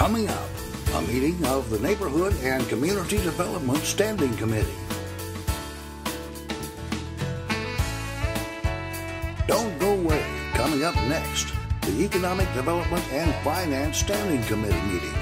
Coming up, a meeting of the Neighborhood and Community Development Standing Committee. Don't go away. Coming up next, the Economic Development and Finance Standing Committee meeting.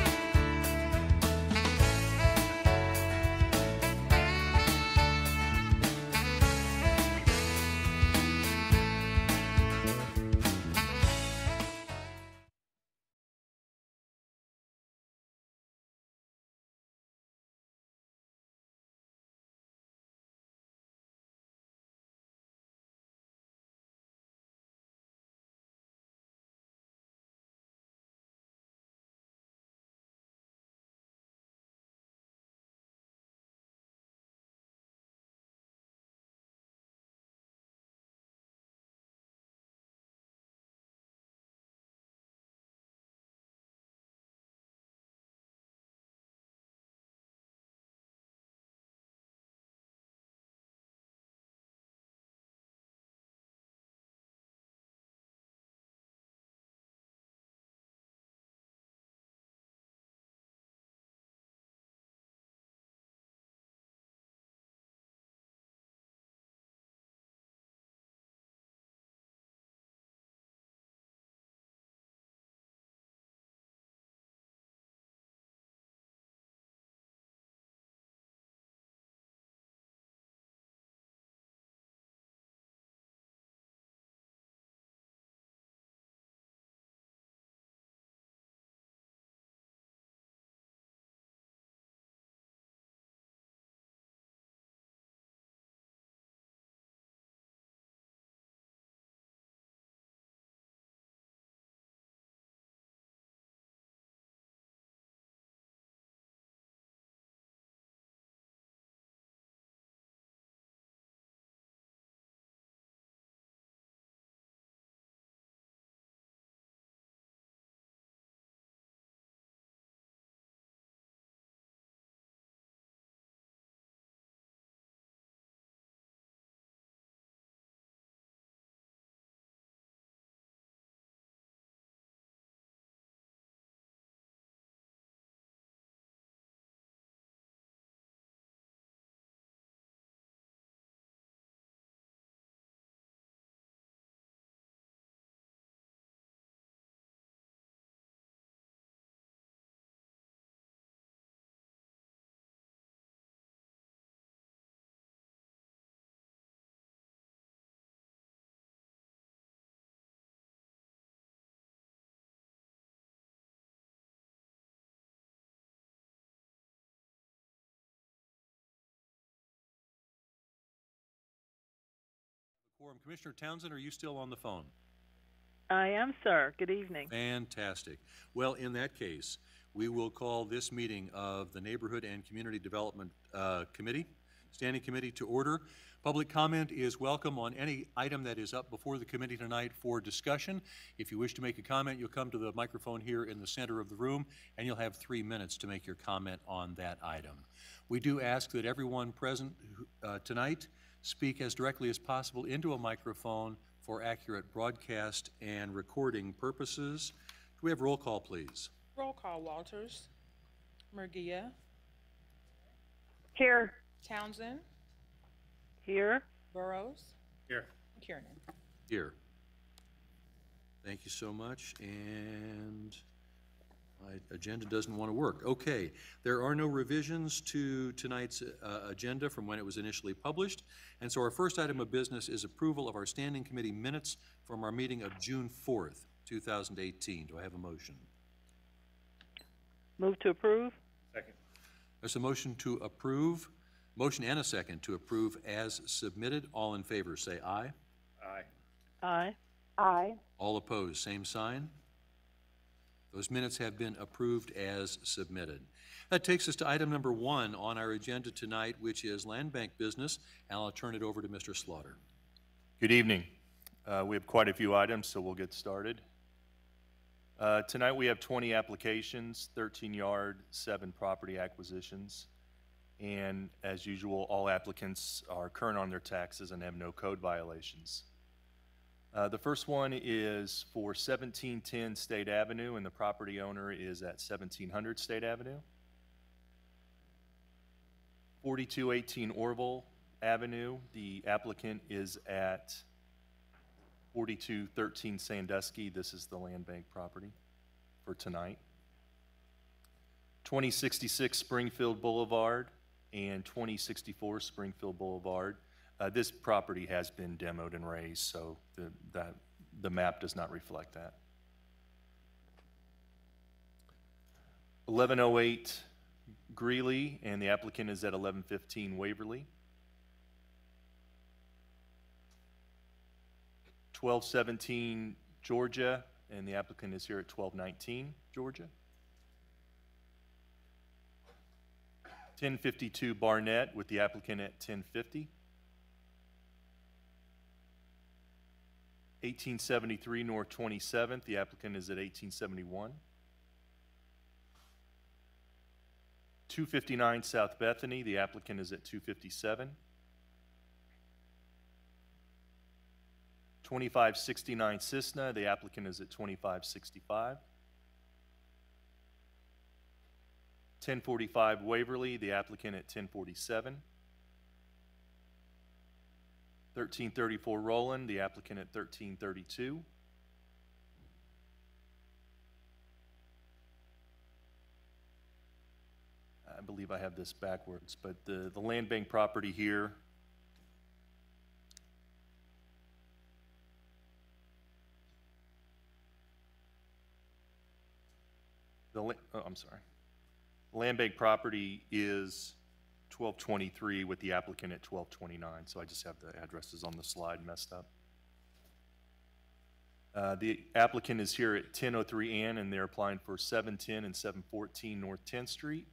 Commissioner Townsend, are you still on the phone? I am, sir. Good evening. Fantastic. Well, in that case, we will call this meeting of the Neighborhood and Community Development Standing Committee to order. Public comment is welcome on any item that is up before the committee tonight for discussion. If you wish to make a comment, you'll come to the microphone here in the center of the room, and you'll have 3 minutes to make your comment on that item. We do ask that everyone present tonight speak as directly as possible into a microphone for accurate broadcast and recording purposes. Do we have roll call, please? Roll call: Walters, Murguia. Here. Townsend. Here. Burrows. Here. Kiernan. Here. Thank you so much. And my agenda doesn't want to work. Okay, there are no revisions to tonight's agenda from when it was initially published. And so our first item of business is approval of our standing committee minutes from our meeting of June 4th, 2018. Do I have a motion? Move to approve. Second. There's a motion to approve. Motion and a second to approve as submitted. All in favor say aye. Aye. Aye. Aye. All opposed, same sign. Those minutes have been approved as submitted. That takes us to item number 1 on our agenda tonight, which is land bank business, and I'll turn it over to Mr. Slaughter. Good evening. We have quite a few items, so we'll get started. Tonight we have 20 applications, 13 yard, 7 property acquisitions, and as usual, all applicants are current on their taxes and have no code violations. The first one is for 1710 State Avenue, and the property owner is at 1700 State Avenue. 4218 Orville Avenue, the applicant is at 4213 Sandusky. This is the land bank property for tonight. 2066 Springfield Boulevard and 2064 Springfield Boulevard. This property has been demoed and raised, so the map does not reflect that. 1108 Greeley, and the applicant is at 1115 Waverly. 1217 Georgia, and the applicant is here at 1219 Georgia. 1052 Barnett, with the applicant at 1050. 1873 North 27th, the applicant is at 1871. 259 South Bethany, the applicant is at 257. 2569 Cissna, the applicant is at 2565. 1045 Waverly, the applicant at 1047. 1334 Roland, the applicant at 1332. I believe I have this backwards, but the land bank property here I'm sorry. Land bank property is 1223 with the applicant at 1229, so I just have the addresses on the slide messed up. The applicant is here at 1003 Ann, and they're applying for 710 and 714 North 10th Street.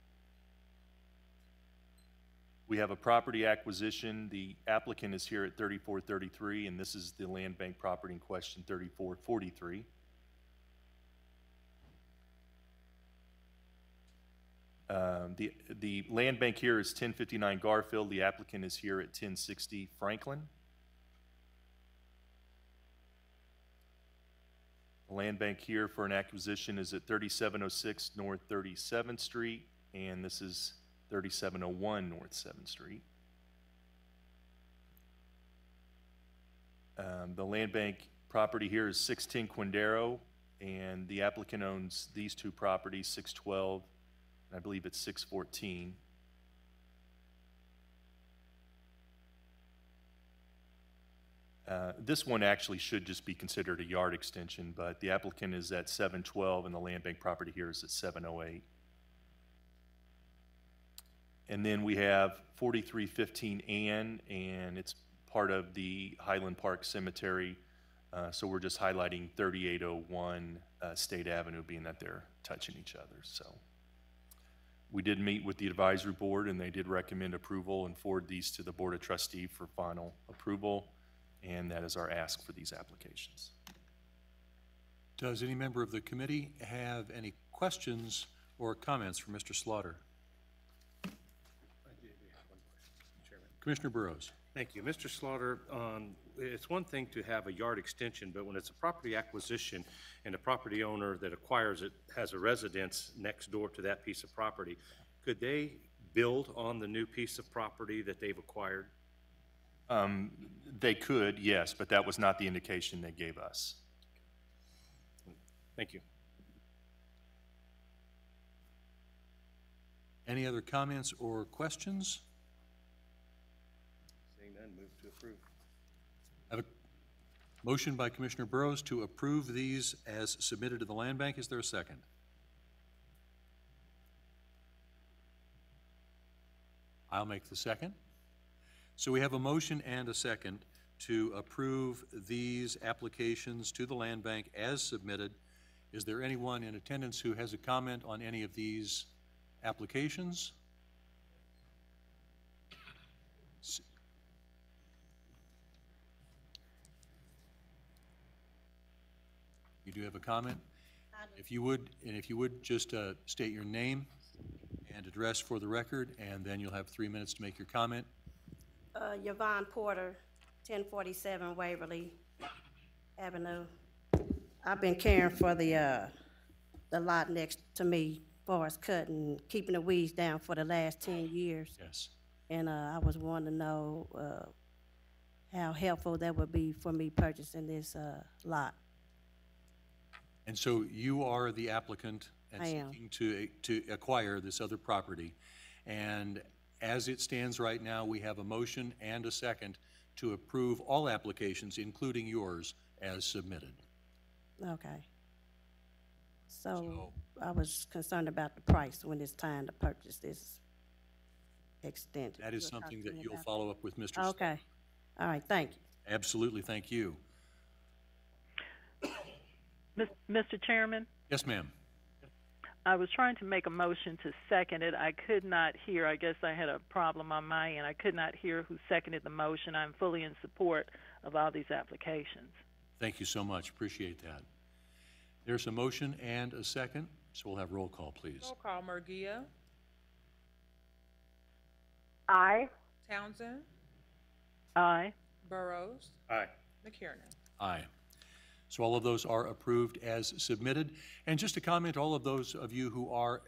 We have a property acquisition. The applicant is here at 3433, and this is the land bank property in question, 3443. The land bank here is 1059 Garfield. The applicant is here at 1060 Franklin. The land bank here for an acquisition is at 3706 North 37th Street, and this is 3701 North 7th Street. The land bank property here is 610 Quindaro, and the applicant owns these two properties, 612, and I believe it's 614. This one actually should just be considered a yard extension, but the applicant is at 712, and the land bank property here is at 708. And then we have 4315 Ann, and it's part of the Highland Park Cemetery. So we're just highlighting 3801 State Avenue, being that they're touching each other. So we did meet with the advisory board, and they did recommend approval and forward these to the Board of Trustees for final approval, and that is our ask for these applications. Does any member of the committee have any questions or comments for Mr. Slaughter? Commissioner Burrows. Thank you. Mr. Slaughter, it's one thing to have a yard extension, but when it's a property acquisition and the property owner that acquires it has a residence next door to that piece of property, could they build on the new piece of property that they've acquired? They could, yes, but that was not the indication they gave us. Thank you. Any other comments or questions? Seeing none, move to approve. I have a motion by Commissioner Burrows to approve these as submitted to the land bank. Is there a second? I'll make the second. So we have a motion and a second to approve these applications to the land bank as submitted. Is there anyone in attendance who has a comment on any of these applications? You do have a comment? If you would, just state your name and address for the record, and then you'll have 3 minutes to make your comment. Yvonne Porter, 1047 Waverly. Avenue. I've been caring for the lot next to me, forest cutting, keeping the weeds down for the last 10 years. Yes. And I was wanting to know how helpful that would be for me purchasing this lot. And so you are the applicant and I am. seeking to acquire this other property. And as it stands right now, we have a motion and a second to approve all applications, including yours, as submitted. Okay. So I was concerned about the price when it's time to purchase this extension. That is You were something talking that to me you'll about follow up with Mr. that. Okay. All right, thank you. Absolutely, thank you. Mr. Chairman, Yes, ma'am. I was trying to make a motion to second it. I could not hear. I guess I had a problem on my end. I could not hear who seconded the motion. I'm fully in support of all these applications. Thank you so much, appreciate that. There's a motion and a second, so we'll have roll call, please. Roll call, Murguia, Aye. Townsend, Aye. Burrows, Aye. McKiernan. Aye. So all of those are approved as submitted. And just to comment, all of those of you who are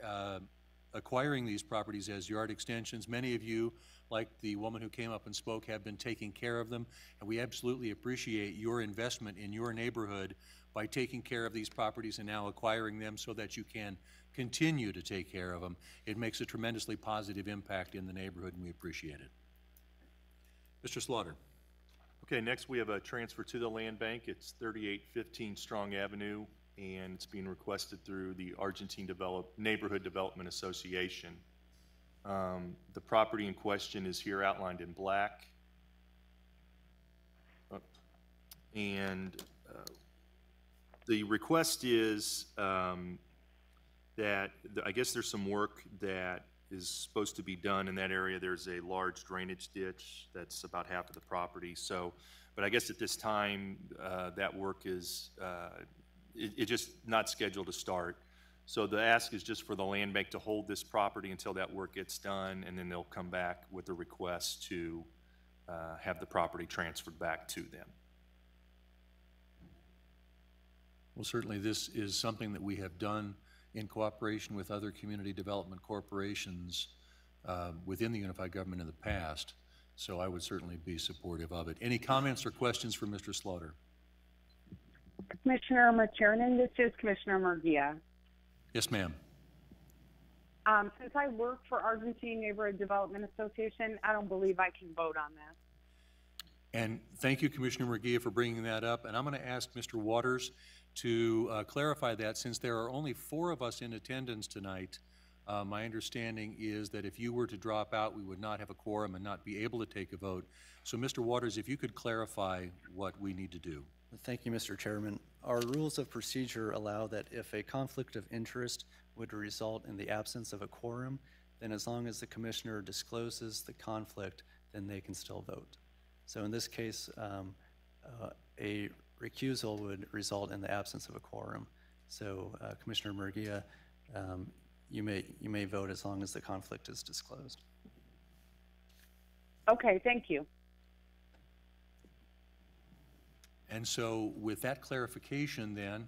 acquiring these properties as yard extensions, many of you, like the woman who came up and spoke, have been taking care of them. And we absolutely appreciate your investment in your neighborhood by taking care of these properties and now acquiring them so that you can continue to take care of them. It makes a tremendously positive impact in the neighborhood, and we appreciate it. Mr. Slaughter. Okay, next we have a transfer to the land bank. It's 3815 Strong Avenue, and it's being requested through the Argentine Neighborhood Development Association. The property in question is here outlined in black. And the request is that I guess there's some work that is supposed to be done in that area. There's a large drainage ditch that's about half of the property. So, but I guess at this time, that work is it's just not scheduled to start. So the ask is just for the land bank to hold this property until that work gets done, and then they'll come back with a request to have the property transferred back to them. Well, certainly this is something that we have done in cooperation with other community development corporations within the unified government in the past, so I would certainly be supportive of it. Any comments or questions for Mr. Slaughter? Commissioner McKiernan, this is Commissioner Murguia. Yes, ma'am. Since I work for Argentine Neighborhood Development Association, I don't believe I can vote on this. And thank you, Commissioner Murguia, for bringing that up. And I'm going to ask Mr. Waters to clarify that, since there are only 4 of us in attendance tonight. My understanding is that if you were to drop out, we would not have a quorum and not be able to take a vote. So, Mr. Waters, if you could clarify what we need to do. Thank you, Mr. Chairman. Our rules of procedure allow that if a conflict of interest would result in the absence of a quorum, then as long as the commissioner discloses the conflict, then they can still vote. So in this case, a recusal would result in the absence of a quorum. So Commissioner Murguia, you may vote as long as the conflict is disclosed. Okay, thank you. And so with that clarification then,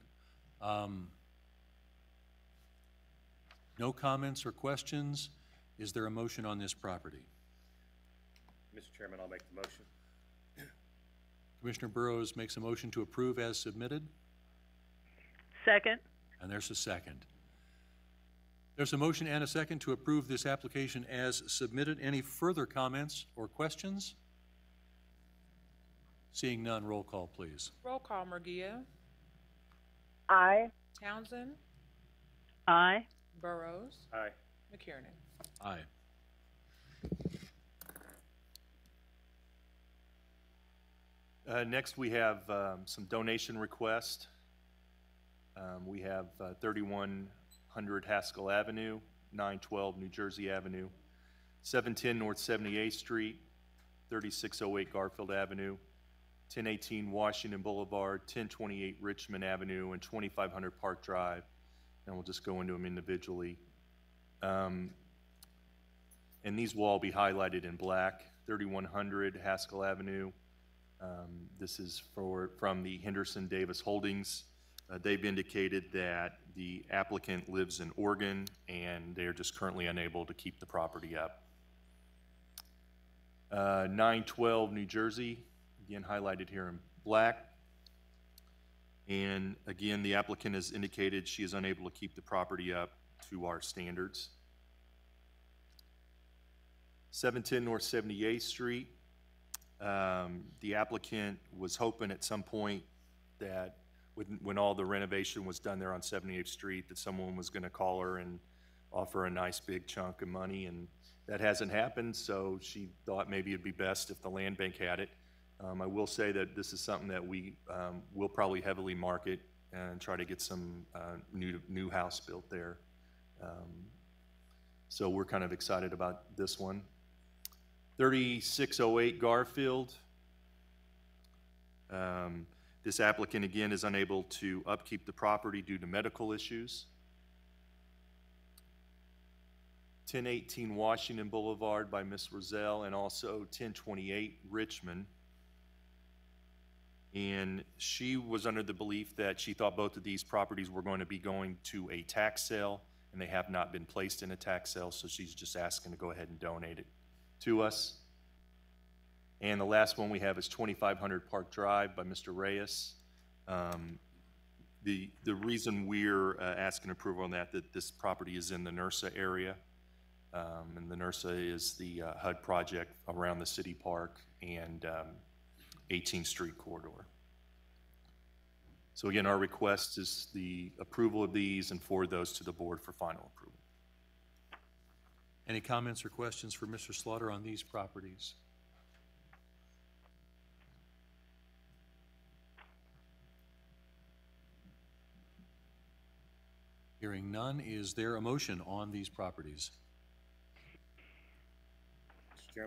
no comments or questions. Is there a motion on this property? Mr. Chairman, I'll make the motion. Commissioner Burrows makes a motion to approve as submitted. Second. And there's a second. There's a motion and a second to approve this application as submitted. Any further comments or questions? Seeing none, roll call, please. Roll call, Murguia, Aye. Townsend, Aye. Burrows, Aye. McKiernan. Aye. Next, we have some donation requests. We have 3100 Haskell Avenue, 912 New Jersey Avenue, 710 North 78th Street, 3608 Garfield Avenue, 1018 Washington Boulevard, 1028 Richmond Avenue, and 2500 Park Drive. And we'll just go into them individually. And these will all be highlighted in black. 3100 Haskell Avenue, This is from the Henderson Davis Holdings. They've indicated that the applicant lives in Oregon and they're just currently unable to keep the property up. 912 New Jersey, again highlighted here in black. And again, the applicant has indicated she is unable to keep the property up to our standards. 710 North 78th Street. The applicant was hoping at some point that when all the renovation was done there on 78th Street, that someone was going to call her and offer a nice big chunk of money, and that hasn't happened, so she thought maybe it'd be best if the land bank had it. I will say that this is something that we will probably heavily market and try to get some new house built there. So we're kind of excited about this one. 3608 Garfield. This applicant again is unable to upkeep the property due to medical issues. 1018 Washington Boulevard by Ms. Roselle, and also 1028 Richmond. And she was under the belief that she thought both of these properties were going to be going to a tax sale, and they have not been placed in a tax sale, so she's just asking to go ahead and donate it to us. And the last one we have is 2500 Park Drive by Mr. Reyes. The reason we're asking approval on that this property is in the NERSA area. And the NERSA is the HUD project around the city park and 18th Street corridor. So again, our request is the approval of these and forward those to the board for final approval. Any comments or questions for Mr. Slaughter on these properties? Hearing none, is there a motion on these properties?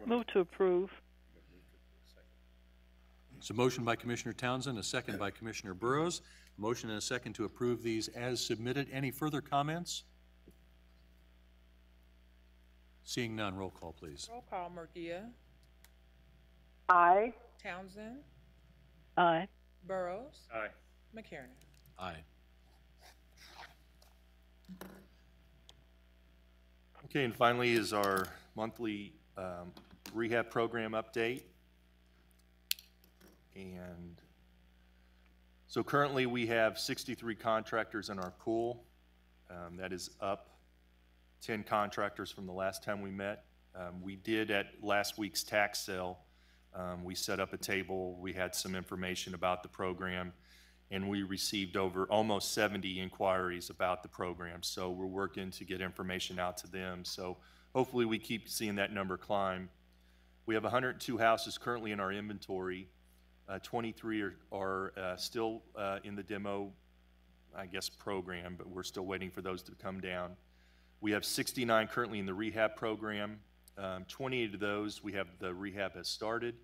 Move to approve. It's a motion by Commissioner Townsend, a second by Commissioner Burrows. A motion and a second to approve these as submitted. Any further comments? Seeing none, roll call, please. Roll call. Murguia. Aye. Townsend. Aye. Burrows. Aye. McKiernan. Aye. Okay, and finally is our monthly rehab program update. And so currently we have 63 contractors in our pool. That is up 10 contractors from the last time we met. We did at last week's tax sale, we set up a table, we had some information about the program, and we received over almost 70 inquiries about the program. So we're working to get information out to them. So hopefully we keep seeing that number climb. We have 102 houses currently in our inventory. 23 are still in the demo, I guess, program, but we're still waiting for those to come down. We have 69 currently in the rehab program. 28 of those, we have the rehab has started.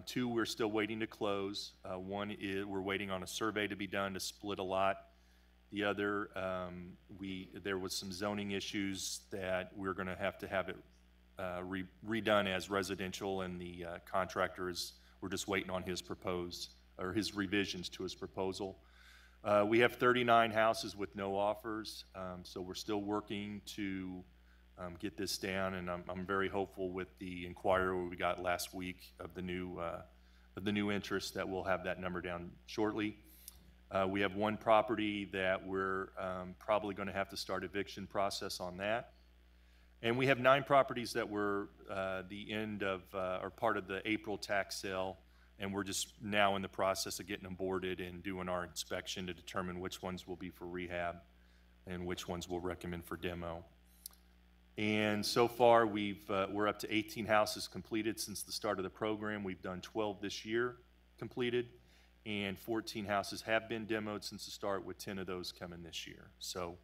2 we're still waiting to close. 1 is we're waiting on a survey to be done to split a lot. The other, there was some zoning issues that we're going to have it redone as residential, and the contractor we're just waiting on his his revisions to his proposal. We have 39 houses with no offers, so we're still working to get this down, and I'm very hopeful with the inquiry we got last week of the new interest that we'll have that number down shortly. We have 1 property that we're probably going to have to start eviction process on that. And we have 9 properties that were the end of or part of the April tax sale, and we're just now in the process of getting them boarded and doing our inspection to determine which ones will be for rehab and which ones we'll recommend for demo. And so far we're up to 18 houses completed since the start of the program. We've done 12 this year completed, and 14 houses have been demoed since the start, with 10 of those coming this year. So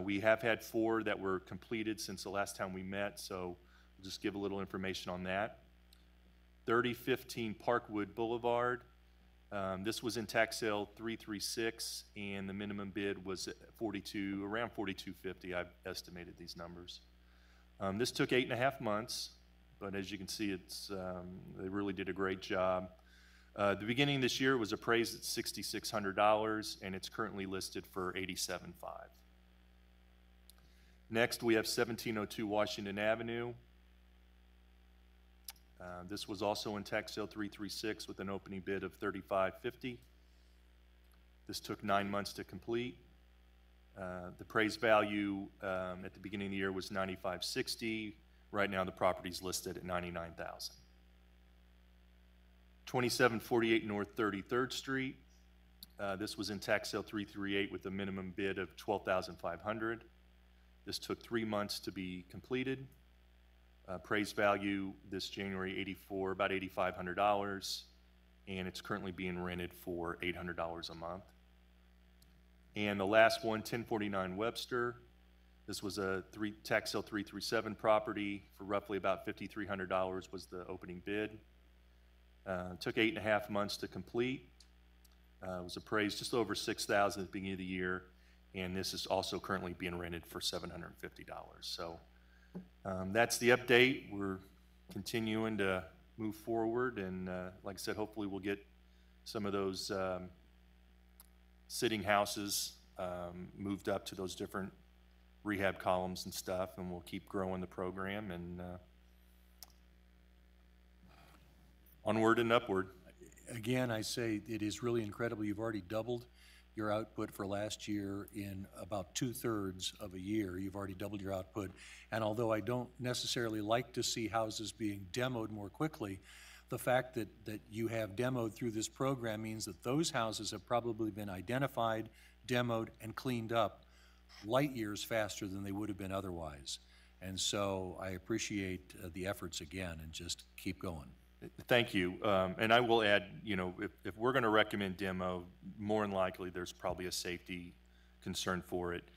we have had 4 that were completed since the last time we met, so we'll just give a little information on that. 3015 Parkwood Boulevard. This was in tax sale 336, and the minimum bid was around $42.50. I've estimated these numbers. This took 8.5 months, but as you can see, they really did a great job. The beginning of this year was appraised at $6,600, and it's currently listed for $87,500. Next, we have 1702 Washington Avenue. This was also in tax sale 336 with an opening bid of $35,50. This took 9 months to complete. The appraised value at the beginning of the year was $95,60. Right now, the property's listed at $99,000. 2748 North 33rd Street. This was in tax sale 338 with a minimum bid of $12,500. This took 3 months to be completed. Appraised value this January about $8,500, and it's currently being rented for $800 a month. And the last one, 1049 Webster. This was a tax sale 337 property for roughly about $5,300 was the opening bid. Took 8.5 months to complete. It was appraised just over $6,000 at the beginning of the year, and this is also currently being rented for $750. So that's the update. We're continuing to move forward, and like I said, hopefully we'll get some of those sitting houses moved up to those different rehab columns and stuff, and we'll keep growing the program and onward and upward. Again, I say it is really incredible. You've already doubled your output for last year in about 2/3 of a year. You've already doubled your output. And although I don't necessarily like to see houses being demoed more quickly, the fact that you have demoed through this program means that those houses have probably been identified, demoed, and cleaned up light years faster than they would have been otherwise. And so I appreciate the efforts again, and just keep going. Thank you. And I will add, you know, if we're going to recommend demo, more than likely there's probably a safety concern for it.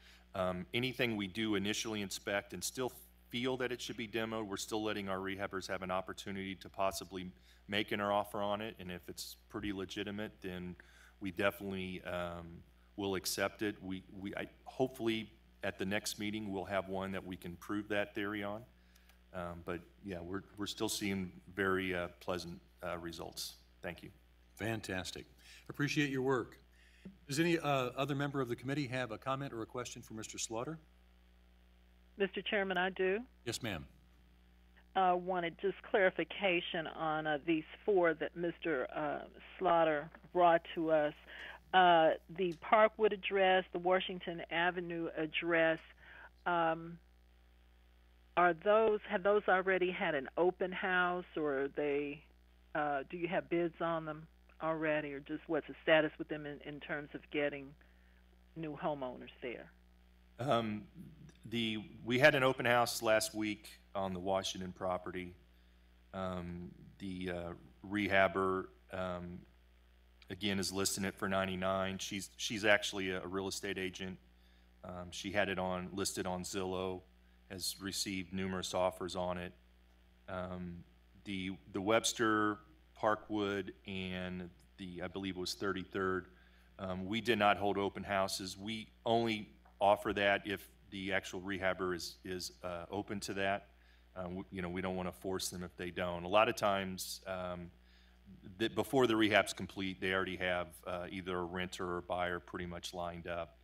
Anything we do initially inspect and still feel that it should be demoed, we're still letting our rehabbers have an opportunity to possibly make an offer on it. And if it's pretty legitimate, then we definitely will accept it. Hopefully at the next meeting we'll have one that we can prove that theory on. But yeah, we're still seeing very pleasant results. Thank you. Fantastic. Appreciate your work. Does any other member of the committee have a comment or a question for Mr. Slaughter? Mr. Chairman, I do. Yes, ma'am. Wanted just clarification on these four that Mr. Slaughter brought to us. The Parkwood address, the Washington Avenue address, have those already had an open house, or are they, do you have bids on them already, or just what's the status with them in terms of getting new homeowners there? We had an open house last week on the Washington property. The rehabber again is listing it for $99,000. She's actually a real estate agent. She had it listed on Zillow, has received numerous offers on it. The Webster, Parkwood, and I believe it was 33rd, we did not hold open houses. We only offer that if the actual rehabber is open to that. You know, we don't want to force them if they don't. A lot of times, before the rehab's complete, they already have either a renter or a buyer pretty much lined up,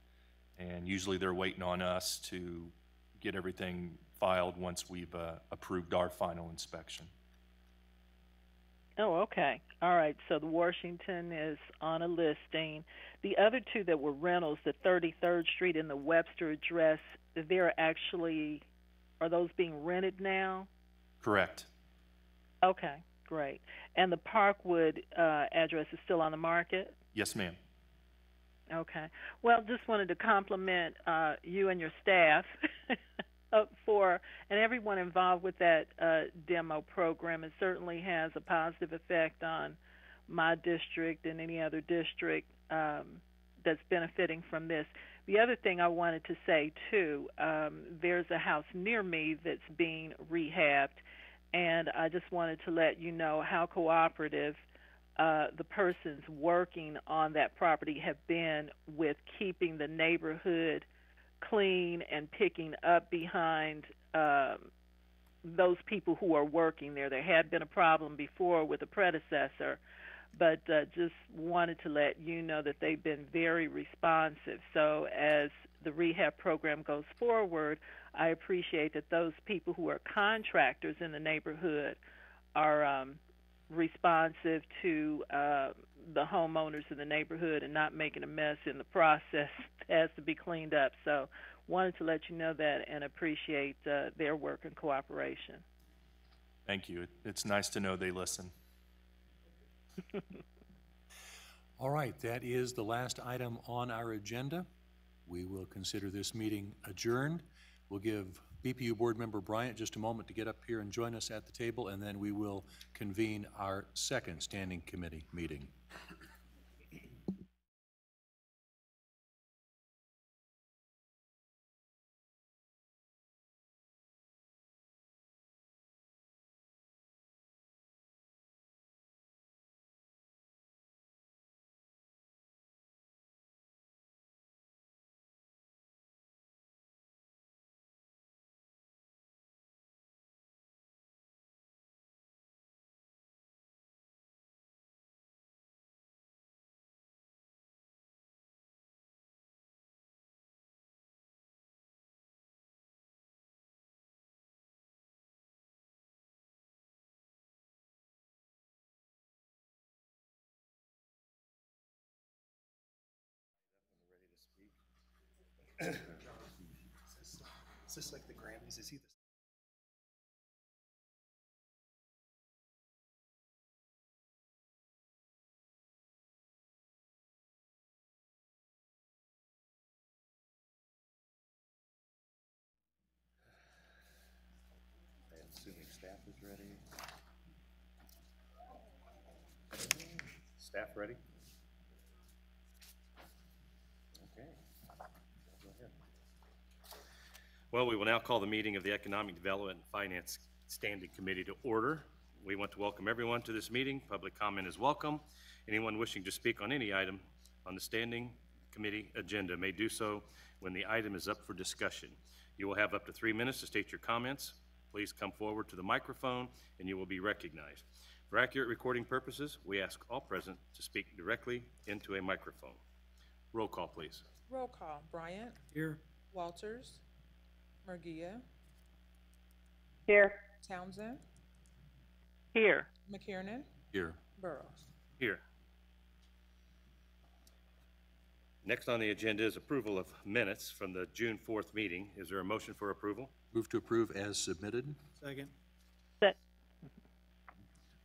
and usually they're waiting on us to get everything filed once we've approved our final inspection. Oh, okay. All right. So the Washington is on a listing. The other two that were rentals, the 33rd Street and the Webster address, are those being rented now? Correct. Okay, great. And the Parkwood address is still on the market? Yes, ma'am. Okay. Well, just wanted to compliment you and your staff and everyone involved with that demo program. It certainly has a positive effect on my district and any other district that's benefiting from this. The other thing I wanted to say, too, there's a house near me that's being rehabbed, and I just wanted to let you know how cooperative the persons working on that property have been with keeping the neighborhood clean and picking up behind those people who are working there. There had been a problem before with the predecessor, but just wanted to let you know that they've been very responsive. So as the rehab program goes forward, I appreciate that those people who are contractors in the neighborhood are responsive to the homeowners in the neighborhood and not making a mess in the process that has to be cleaned up. So wanted to let you know that and appreciate their work and cooperation. Thank you. It's nice to know they listen. All right, that is the last item on our agenda. We will consider this meeting adjourned. We'll give BPU Board Member Bryant just a moment to get up here and join us at the table, and then we will convene our second standing committee meeting. Is this like the Grammys? Is he the Assuming staff is ready. Staff ready? Okay. Go ahead. Well, we will now call the meeting of the Economic Development and Finance Standing Committee to order. We want to welcome everyone to this meeting. Public comment is welcome. Anyone wishing to speak on any item on the Standing Committee agenda may do so when the item is up for discussion. You will have up to 3 minutes to state your comments. Please come forward to the microphone and you will be recognized. For accurate recording purposes, we ask all present to speak directly into a microphone. Roll call, please. Roll call. Bryant. here? Walters. Murguia. Here. Townsend. Here. McKiernan. Here. Burrows. Here. Next on the agenda is approval of minutes from the June 4th meeting. Is there a motion for approval? Move to approve as submitted. Second. That,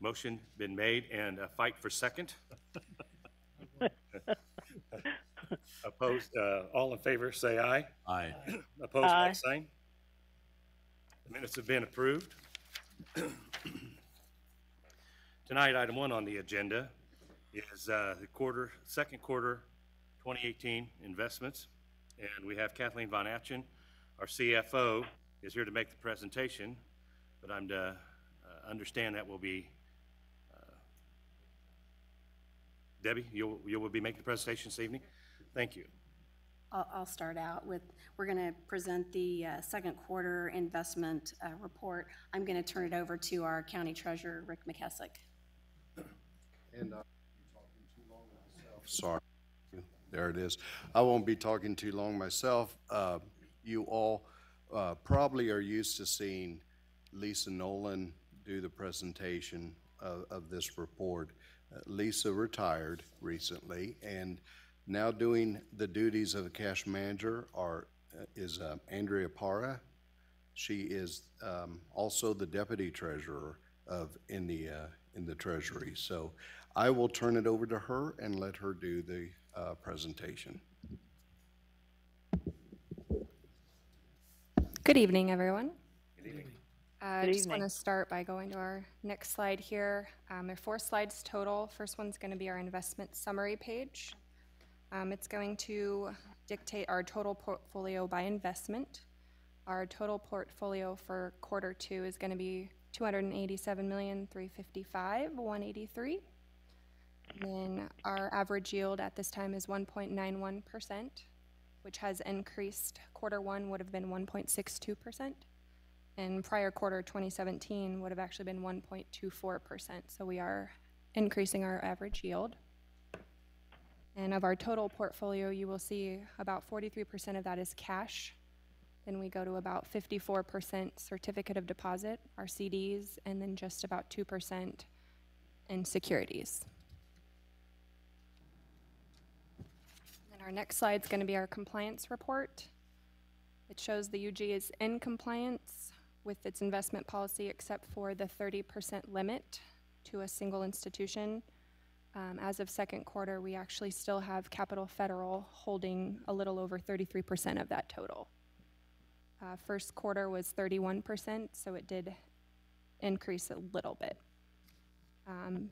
Motion been made and a fight for second. Opposed, all in favor, say aye. Aye. Opposed, Aye. like sign. The minutes have been approved. Tonight, item 1 on the agenda is the second quarter 2018 investments. And we have Kathleen Von Atchen, our CFO, is here to make the presentation, but I'm to understand that will be Debbie, you will be making the presentation this evening? Thank you. I'll start out with, we're going to present the second quarter investment report. I'm going to turn it over to our county treasurer, Rick McKessick. And sorry, there it is. I won't be talking too long myself. You all probably are used to seeing Lisa Nolan do the presentation of this report. Lisa retired recently, and now doing the duties of a cash manager is Andrea Parra. She is also the deputy treasurer in the Treasury. So I will turn it over to her and let her do the presentation. Good evening, everyone. Good evening. I just want to start by going to our next slide here. There are 4 slides total. First one's going to be our investment summary page. It's going to dictate our total portfolio by investment. Our total portfolio for quarter 2 is going to be $287,355,183. And then our average yield at this time is 1.91%, which has increased. Quarter 1 would have been 1.62%. And prior quarter 2017 would have actually been 1.24%. So we are increasing our average yield. And of our total portfolio, you will see about 43% of that is cash. Then we go to about 54% certificate of deposit, our CDs, and then just about 2% in securities. And our next slide is going to be our compliance report. It shows the UG is in compliance with its investment policy except for the 30% limit to a single institution. As of second quarter, we actually still have Capital Federal holding a little over 33% of that total. First quarter was 31%, so it did increase a little bit.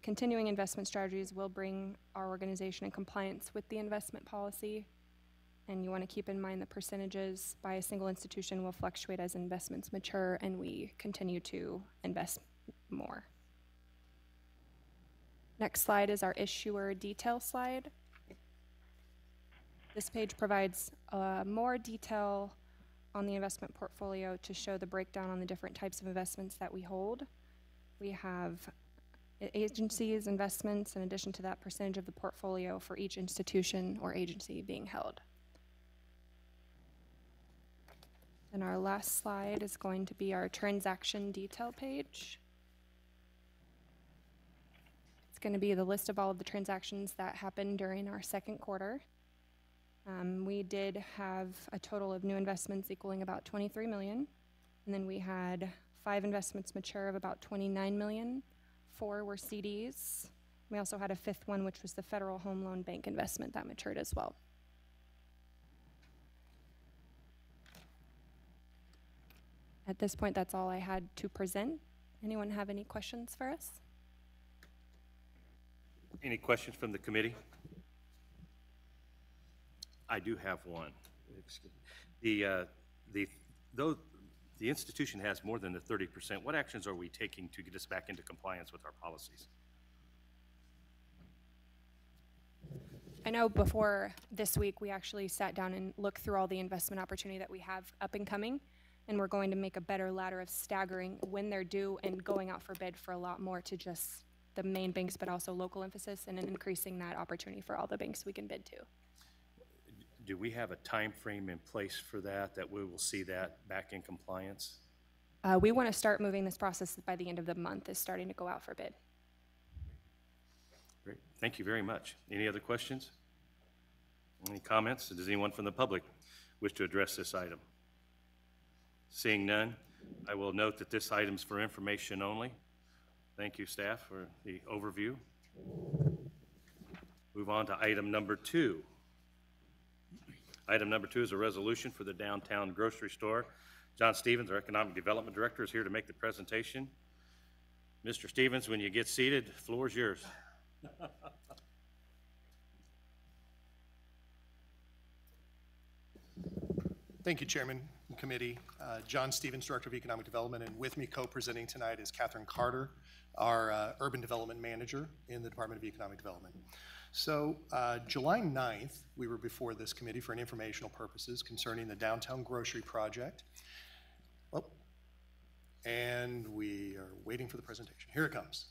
Continuing investment strategies will bring our organization in compliance with the investment policy, and you want to keep in mind the percentages by a single institution will fluctuate as investments mature and we continue to invest more. Next slide is our issuer detail slide. This page provides more detail on the investment portfolio to show the breakdown on the different types of investments that we hold. We have agencies, investments, in addition to that percentage of the portfolio for each institution or agency being held. And our last slide is going to be our transaction detail page. It's going to be the list of all of the transactions that happened during our second quarter. We did have a total of new investments equaling about $23 million. And then we had 5 investments mature of about $29 million. 4 were CDs. We also had a 5th one, which was the Federal Home Loan Bank investment that matured as well. At this point, that's all I had to present. Anyone have any questions for us? Any questions from the committee? I do have one. Though the institution has more than the 30%, what actions are we taking to get us back into compliance with our policies? I know before this week, we actually sat down and looked through all the investment opportunity that we have up and coming, and we're going to make a better ladder of staggering when they're due and going out for bid for a lot more to just the main banks, but also local emphasis, and increasing that opportunity for all the banks we can bid to. Do we have a time frame in place for that we will see that back in compliance? We want to start moving this process by the end of the month, is starting to go out for bid. Great. Thank you very much. Any other questions? Any comments? Does anyone from the public wish to address this item? Seeing none, I will note that this item is for information only. Thank you, staff, for the overview. Move on to item number 2. Item number 2 is a resolution for the downtown grocery store. John Stevens, our Economic Development Director, is here to make the presentation. Mr. Stevens, when you get seated, the floor is yours. Thank you, Chairman and Committee. John Stevens, Director of Economic Development, and with me co-presenting tonight is Catherine Carter, our Urban Development Manager in the Department of Economic Development. So July 9th, we were before this committee for informational purposes concerning the downtown grocery project. Oh, and we are waiting for the presentation. Here it comes,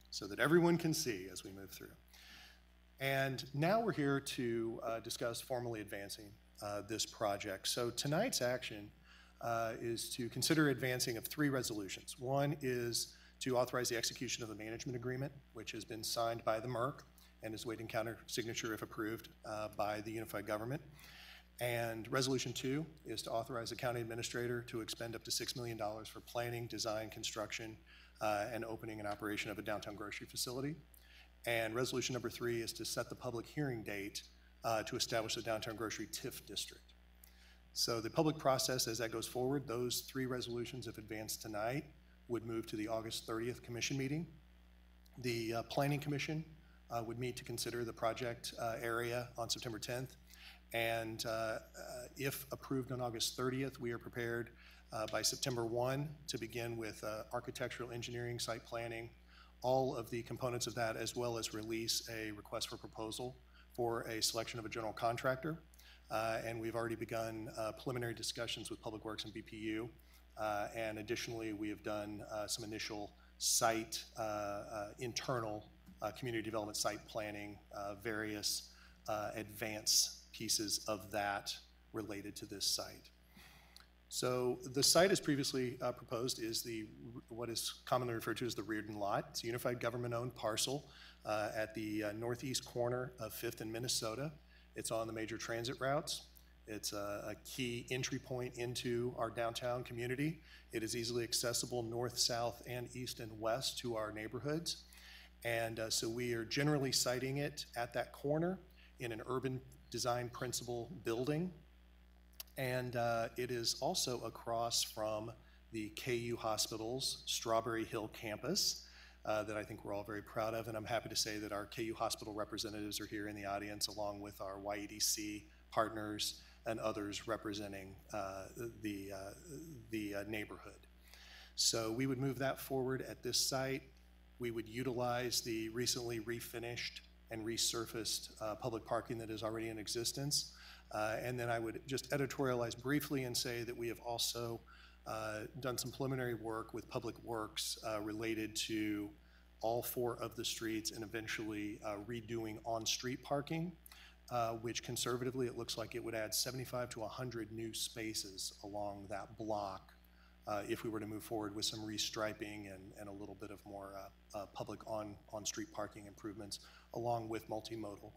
so that everyone can see as we move through. And now we're here to discuss formally advancing this project. So tonight's action is to consider advancing of 3 resolutions. One is to authorize the execution of the management agreement, which has been signed by the MERC and is waiting counter signature if approved by the unified government. And resolution 2 is to authorize the county administrator to expend up to $6 million for planning, design, construction, and opening and operation of a downtown grocery facility. And resolution number 3 is to set the public hearing date to establish the downtown grocery TIF district. So the public process, as that goes forward, those 3 resolutions, if advanced tonight, would move to the August 30th commission meeting. The Planning Commission would meet to consider the project area on September 10th. And if approved on August 30th, we are prepared by September 1 to begin with architectural engineering, site planning, all of the components of that, as well as release a request for proposal for a selection of a general contractor. And we've already begun preliminary discussions with Public Works and BPU. And additionally, we have done some initial site internal community development, site planning, various advanced pieces of that related to this site. So the site as previously proposed is what is commonly referred to as the Reardon Lot. It's a unified government-owned parcel at the northeast corner of 5th and Minnesota. It's on the major transit routes. It's a key entry point into our downtown community. It is easily accessible north, south, and east and west to our neighborhoods. And so we are generally siting it at that corner in an urban design principle building. And it is also across from the KU Hospital's Strawberry Hill campus that I think we're all very proud of. And I'm happy to say that our KU Hospital representatives are here in the audience, along with our YEDC partners and others representing the neighborhood. So we would move that forward at this site. We would utilize the recently refinished and resurfaced public parking that is already in existence. And then I would just editorialize briefly and say that we have also done some preliminary work with Public Works related to all 4 of the streets and eventually redoing on-street parking, which conservatively it looks like it would add 75 to 100 new spaces along that block if we were to move forward with some restriping and a little bit of more public on-street parking improvements along with multimodal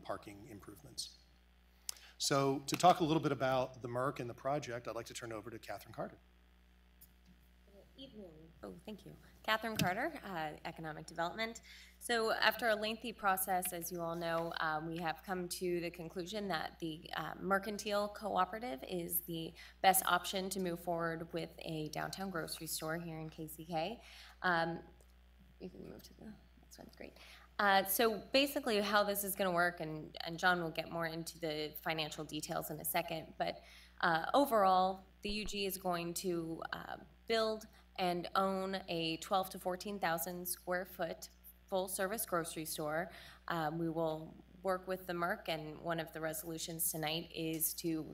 parking improvements. So to talk a little bit about the MERC and the project, I'd like to turn it over to Catherine Carter. Good evening. Oh, thank you. Catherine Carter, Economic Development. So after a lengthy process, as you all know, we have come to the conclusion that the Mercantile Cooperative is the best option to move forward with a downtown grocery store here in KCK. You can move to the next one, great. So basically how this is going to work, and John will get more into the financial details in a second, but overall, the UG is going to build and own a 12 to 14,000 square foot full service grocery store. We will work with the MERC, and one of the resolutions tonight is to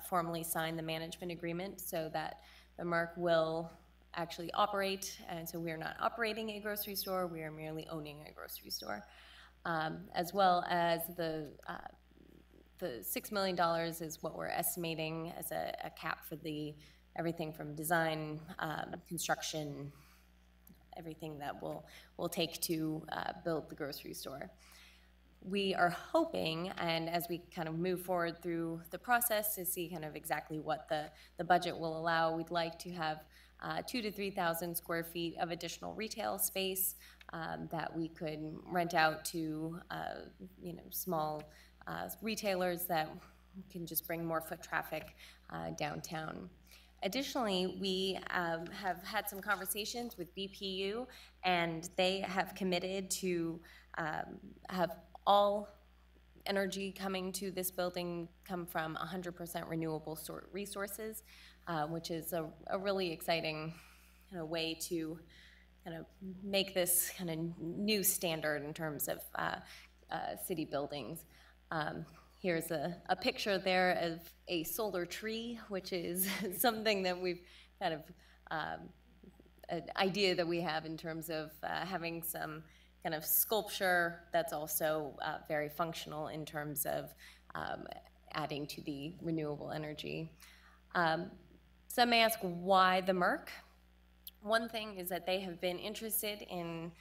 formally sign the management agreement so that the MERC will actually operate, and so we are not operating a grocery store, we are merely owning a grocery store. As well as the $6 million is what we're estimating as a cap for everything from design, construction, everything that we'll take to build the grocery store. We are hoping, and as we kind of move forward through the process to see kind of exactly what the budget will allow, we'd like to have 2,000 to 3,000 square feet of additional retail space that we could rent out to small retailers that can just bring more foot traffic downtown. Additionally, we have had some conversations with BPU, and they have committed to have all energy coming to this building come from 100% renewable resources, which is a really exciting kind of way to kind of make this kind of new standard in terms of city buildings. Here's a picture there of a solar tree, which is something that we've kind of, an idea that we have in terms of having some kind of sculpture that's also very functional in terms of adding to the renewable energy. Some may ask why the MERC? One thing is that they have been interested in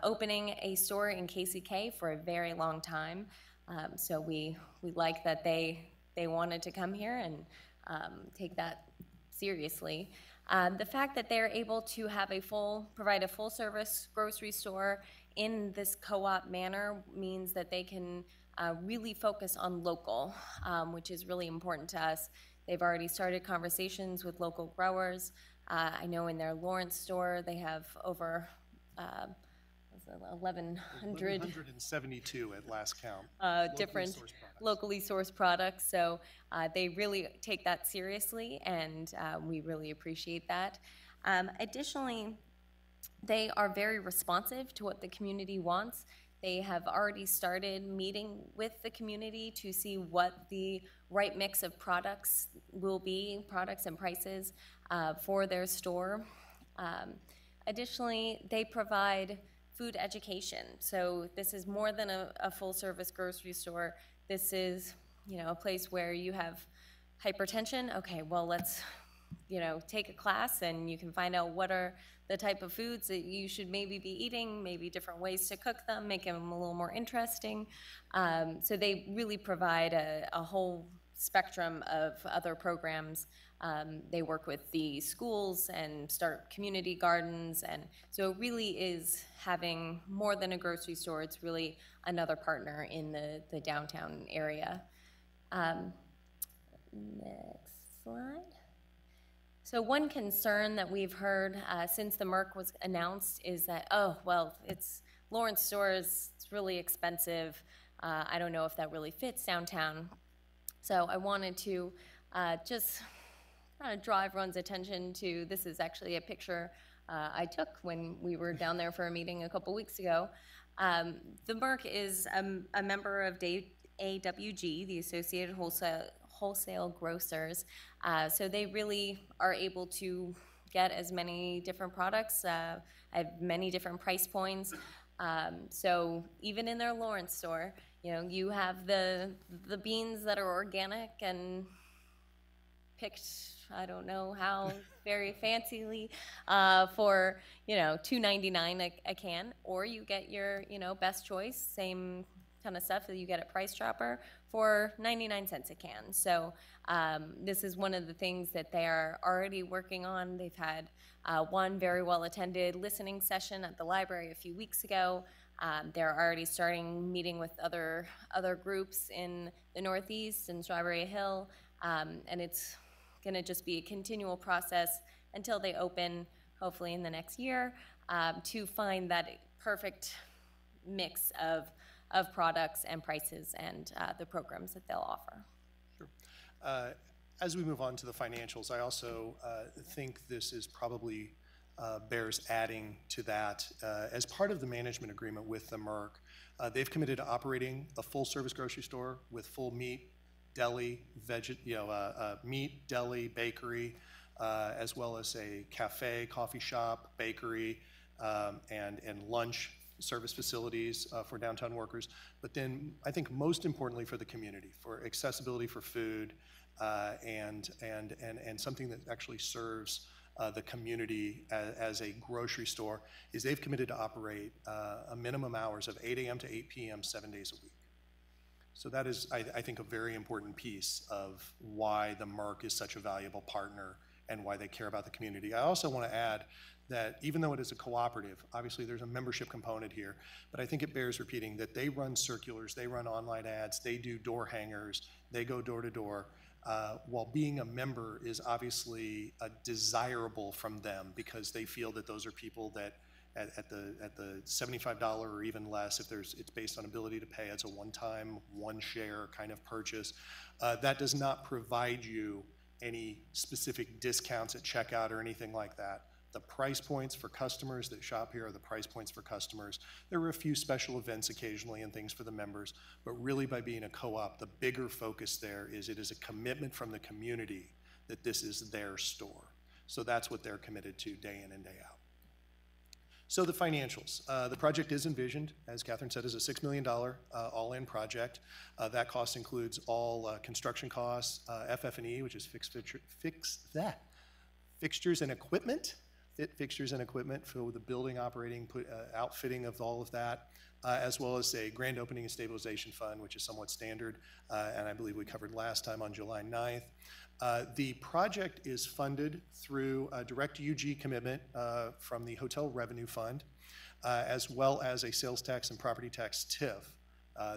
opening a store in KCK for a very long time. So we like that they wanted to come here and take that seriously. The fact that they're able to have provide a full service grocery store in this co-op manner means that they can really focus on local, which is really important to us. They've already started conversations with local growers. I know in their Lawrence store they have over 1,172 at last count. Different locally sourced products. So they really take that seriously, and we really appreciate that. Additionally, they are very responsive to what the community wants. They have already started meeting with the community to see what the right mix of products will be, products and prices for their store. Additionally, they provide food education. So this is more than a full-service grocery store. This is, you know, a place where you have hypertension. Okay, well, let's, you know, take a class and you can find out what are the type of foods that you should maybe be eating, maybe different ways to cook them, make them a little more interesting. So they really provide a whole spectrum of other programs. They work with the schools and start community gardens, and so it really is having more than a grocery store. It's really another partner in the downtown area. Next slide. So one concern that we've heard since the MERC was announced is that, oh, well, it's Lawrence stores, it's really expensive. I don't know if that really fits downtown. So I wanted to just kind of draw everyone's attention to, this is actually a picture I took when we were down there for a meeting a couple weeks ago. The MERC is a member of AWG, the Associated Wholesale Grocers. So they really are able to get as many different products at many different price points. So even in their Lawrence store, you know, you have the beans that are organic and picked, I don't know how, very fancily for, you know, $2.99 a can, or you get your, you know, best choice, same kind of stuff that you get at Price Chopper for 99 cents a can. So this is one of the things that they are already working on. They've had one very well attended listening session at the library a few weeks ago. They're already starting meeting with other groups in the Northeast and Strawberry Hill, and it's going to just be a continual process until they open, hopefully in the next year, to find that perfect mix of products and prices and the programs that they'll offer. Sure. As we move on to the financials, I also think this is probably bears adding to that. As part of the management agreement with the MERC, they've committed to operating a full-service grocery store with full meat, deli, meat, deli, bakery, as well as a cafe, coffee shop, bakery, and lunch service facilities for downtown workers. But then I think most importantly for the community, for accessibility for food, and something that actually serves the community as a grocery store, is they've committed to operate a minimum hours of 8 a.m. to 8 p.m. 7 days a week. So that is, I think, a very important piece of why the MERC is such a valuable partner and why they care about the community. I also want to add that even though it is a cooperative, obviously there's a membership component here, but I think it bears repeating that they run circulars, they run online ads, they do door hangers, they go door to door. While being a member is obviously desirable from them because they feel that those are people that at the $75 or even less, if it's based on ability to pay as a one-time, one-share kind of purchase, that does not provide you any specific discounts at checkout or anything like that. The price points for customers that shop here are the price points for customers. There were a few special events occasionally and things for the members, but really by being a co-op, the bigger focus there is it is a commitment from the community that this is their store. So that's what they're committed to day in and day out. So the financials. The project is envisioned, as Catherine said, as a $6 million all-in project. That cost includes all construction costs, FF&E, which is fixtures and equipment, fixtures and equipment for the building, operating, outfitting of all of that, as well as a grand opening and stabilization fund, which is somewhat standard, and I believe we covered last time on July 9th. The project is funded through a direct UG commitment from the Hotel Revenue Fund, as well as a sales tax and property tax TIF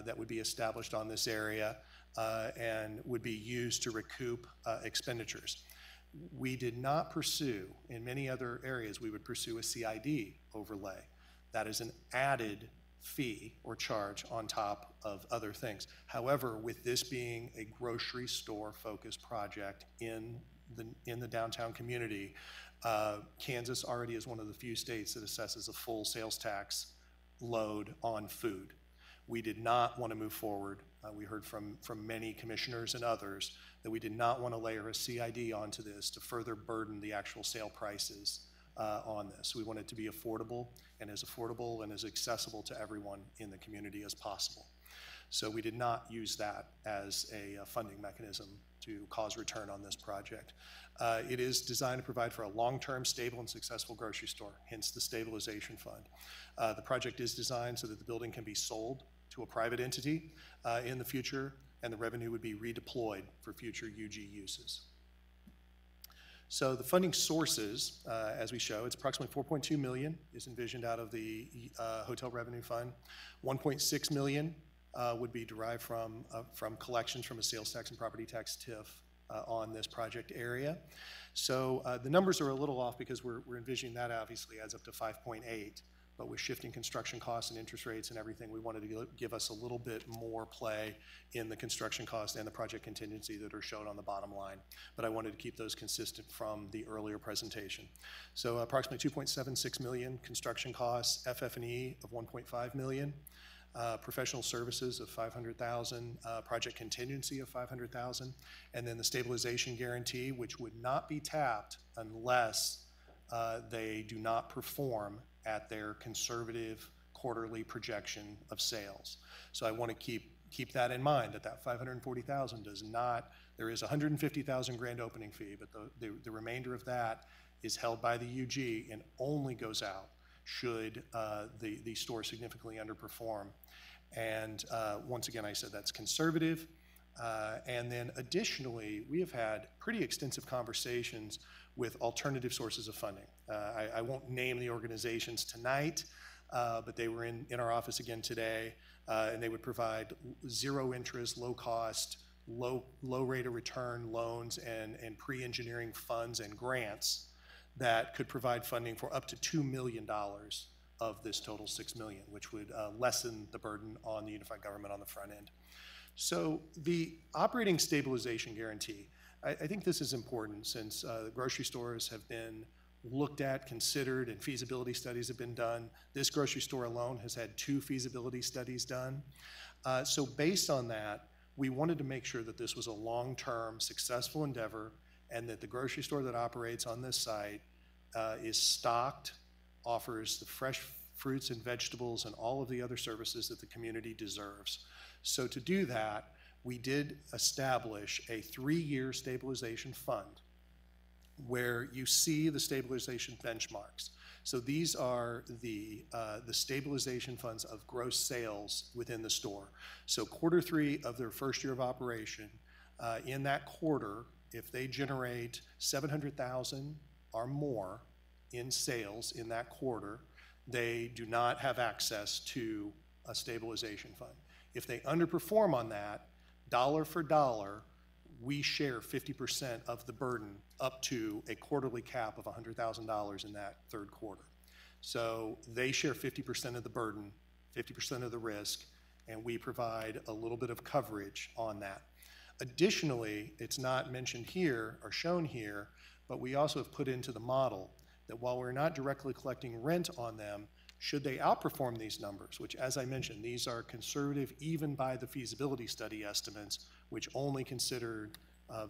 that would be established on this area and would be used to recoup expenditures. We did not pursue, in many other areas, we would pursue a CID overlay. That is an added fee or charge on top of other things. However, with this being a grocery store focused project in the downtown community, Kansas already is one of the few states that assesses a full sales tax load on food. We did not want to move forward. We heard from many commissioners and others that we did not want to layer a CID onto this to further burden the actual sale prices on this. We want it to be affordable and as accessible to everyone in the community as possible. So we did not use that as a funding mechanism to cause return on this project. It is designed to provide for a long-term, stable, and successful grocery store, hence the stabilization fund. The project is designed so that the building can be sold to a private entity in the future, and the revenue would be redeployed for future UG uses. So the funding sources, as we show, it's approximately $4.2 million is envisioned out of the hotel revenue fund. $1.6 million would be derived from collections from a sales tax and property tax TIF on this project area. So the numbers are a little off because we're envisioning that obviously adds up to 5.8, but with shifting construction costs and interest rates and everything, we wanted to give us a little bit more play in the construction cost and the project contingency that are shown on the bottom line. But I wanted to keep those consistent from the earlier presentation. So approximately $2.76 million construction costs, FF&E of $1.5 million. Professional services of $500,000, project contingency of $500,000, and then the stabilization guarantee, which would not be tapped unless they do not perform at their conservative quarterly projection of sales. So I want to keep that in mind, that $540,000 does not, there is $150,000 grand opening fee, but the remainder of that is held by the UG and only goes out should the store significantly underperform. And once again, I said that's conservative. And then additionally, we have had pretty extensive conversations with alternative sources of funding. I won't name the organizations tonight, but they were in our office again today, and they would provide zero interest, low cost, low rate of return loans and pre-engineering funds and grants that could provide funding for up to $2 million of this total $6 million, which would lessen the burden on the unified government on the front end. So the operating stabilization guarantee, I think this is important since grocery stores have been looked at, considered, and feasibility studies have been done. This grocery store alone has had 2 feasibility studies done. So based on that, we wanted to make sure that this was a long-term successful endeavor and that the grocery store that operates on this site is stocked, offers the fresh fruits and vegetables and all of the other services that the community deserves. So to do that, we did establish a 3-year stabilization fund where you see the stabilization benchmarks. So these are the stabilization funds of gross sales within the store. So Q3 of their first year of operation, in that quarter, if they generate $700,000 or more in sales in that quarter, they do not have access to a stabilization fund. If they underperform on that, dollar for dollar, we share 50% of the burden up to a quarterly cap of $100,000 in that third quarter. So they share 50% of the burden, 50% of the risk, and we provide a little bit of coverage on that. Additionally, it's not mentioned here or shown here, but we also have put into the model that while we're not directly collecting rent on them, should they outperform these numbers, which as I mentioned, these are conservative even by the feasibility study estimates, which only considered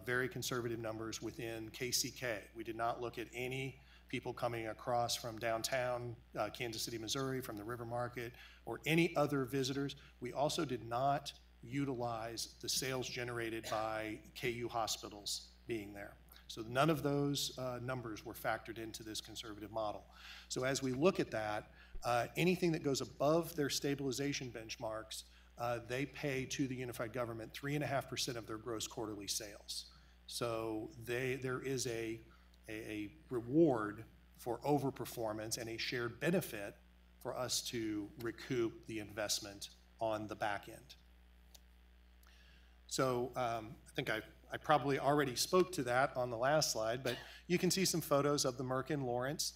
very conservative numbers within KCK. We did not look at any people coming across from downtown Kansas City, Missouri, from the River Market, or any other visitors. We also did not utilize the sales generated by KU hospitals being there. So none of those numbers were factored into this conservative model. So as we look at that, anything that goes above their stabilization benchmarks, they pay to the unified government 3.5% of their gross quarterly sales. So there is a reward for overperformance and a shared benefit for us to recoup the investment on the back end. So I think I probably already spoke to that on the last slide, but you can see some photos of the Merck and Lawrence.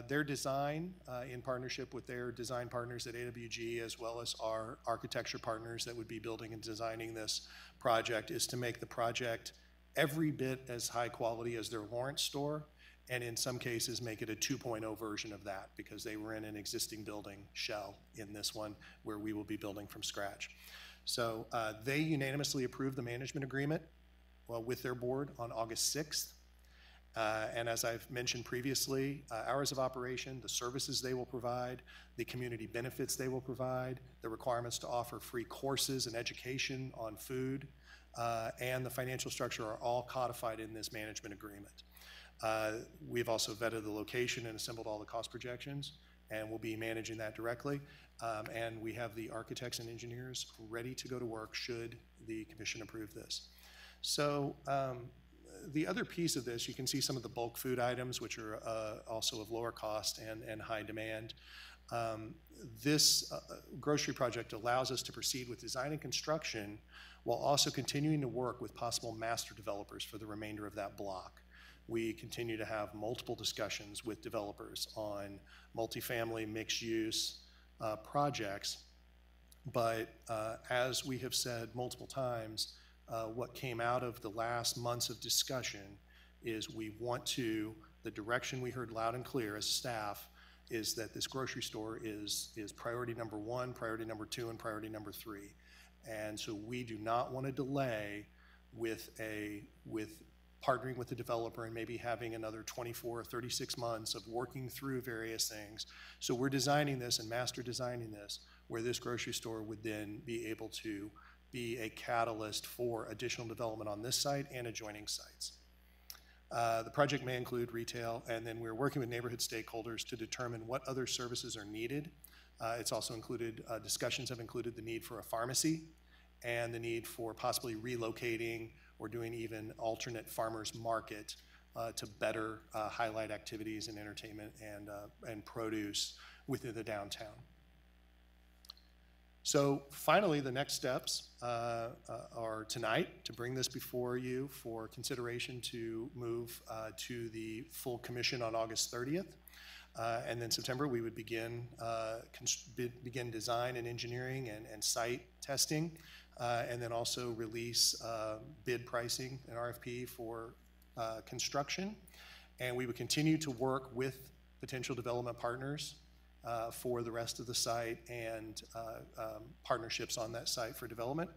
Their design, in partnership with their design partners at AWG, as well as our architecture partners that would be building and designing this project, is to make the project every bit as high quality as their Lawrence store, and in some cases make it a 2.0 version of that, because they were in an existing building shell in this one where we will be building from scratch. So they unanimously approved the management agreement with their board on August 6th. And as I've mentioned previously, hours of operation, the services they will provide, the community benefits they will provide, the requirements to offer free courses and education on food, and the financial structure are all codified in this management agreement. We've also vetted the location and assembled all the cost projections, and we'll be managing that directly. And we have the architects and engineers ready to go to work should the commission approve this. So the other piece of this, you can see some of the bulk food items, which are also of lower cost and high demand. This grocery project allows us to proceed with design and construction while also continuing to work with possible master developers for the remainder of that block. We continue to have multiple discussions with developers on multifamily mixed-use projects, but as we have said multiple times, what came out of the last months of discussion is we want to, the direction we heard loud and clear as staff is that this grocery store is priority number 1, priority number 2, and priority number 3. And so we do not want to delay with partnering with the developer and maybe having another 24 or 36 months of working through various things. So we're designing this and master designing this where this grocery store would then be able to be a catalyst for additional development on this site and adjoining sites. The project may include retail, and then we're working with neighborhood stakeholders to determine what other services are needed. It's also included, discussions have included the need for a pharmacy and the need for possibly relocating or doing even alternate farmers market to better highlight activities and entertainment and produce within the downtown. So finally, the next steps are tonight to bring this before you for consideration to move to the full commission on August 30th. And then September, we would begin design and engineering and site testing, and then also release bid pricing and RFP for construction. And we would continue to work with potential development partners for the rest of the site and partnerships on that site for development.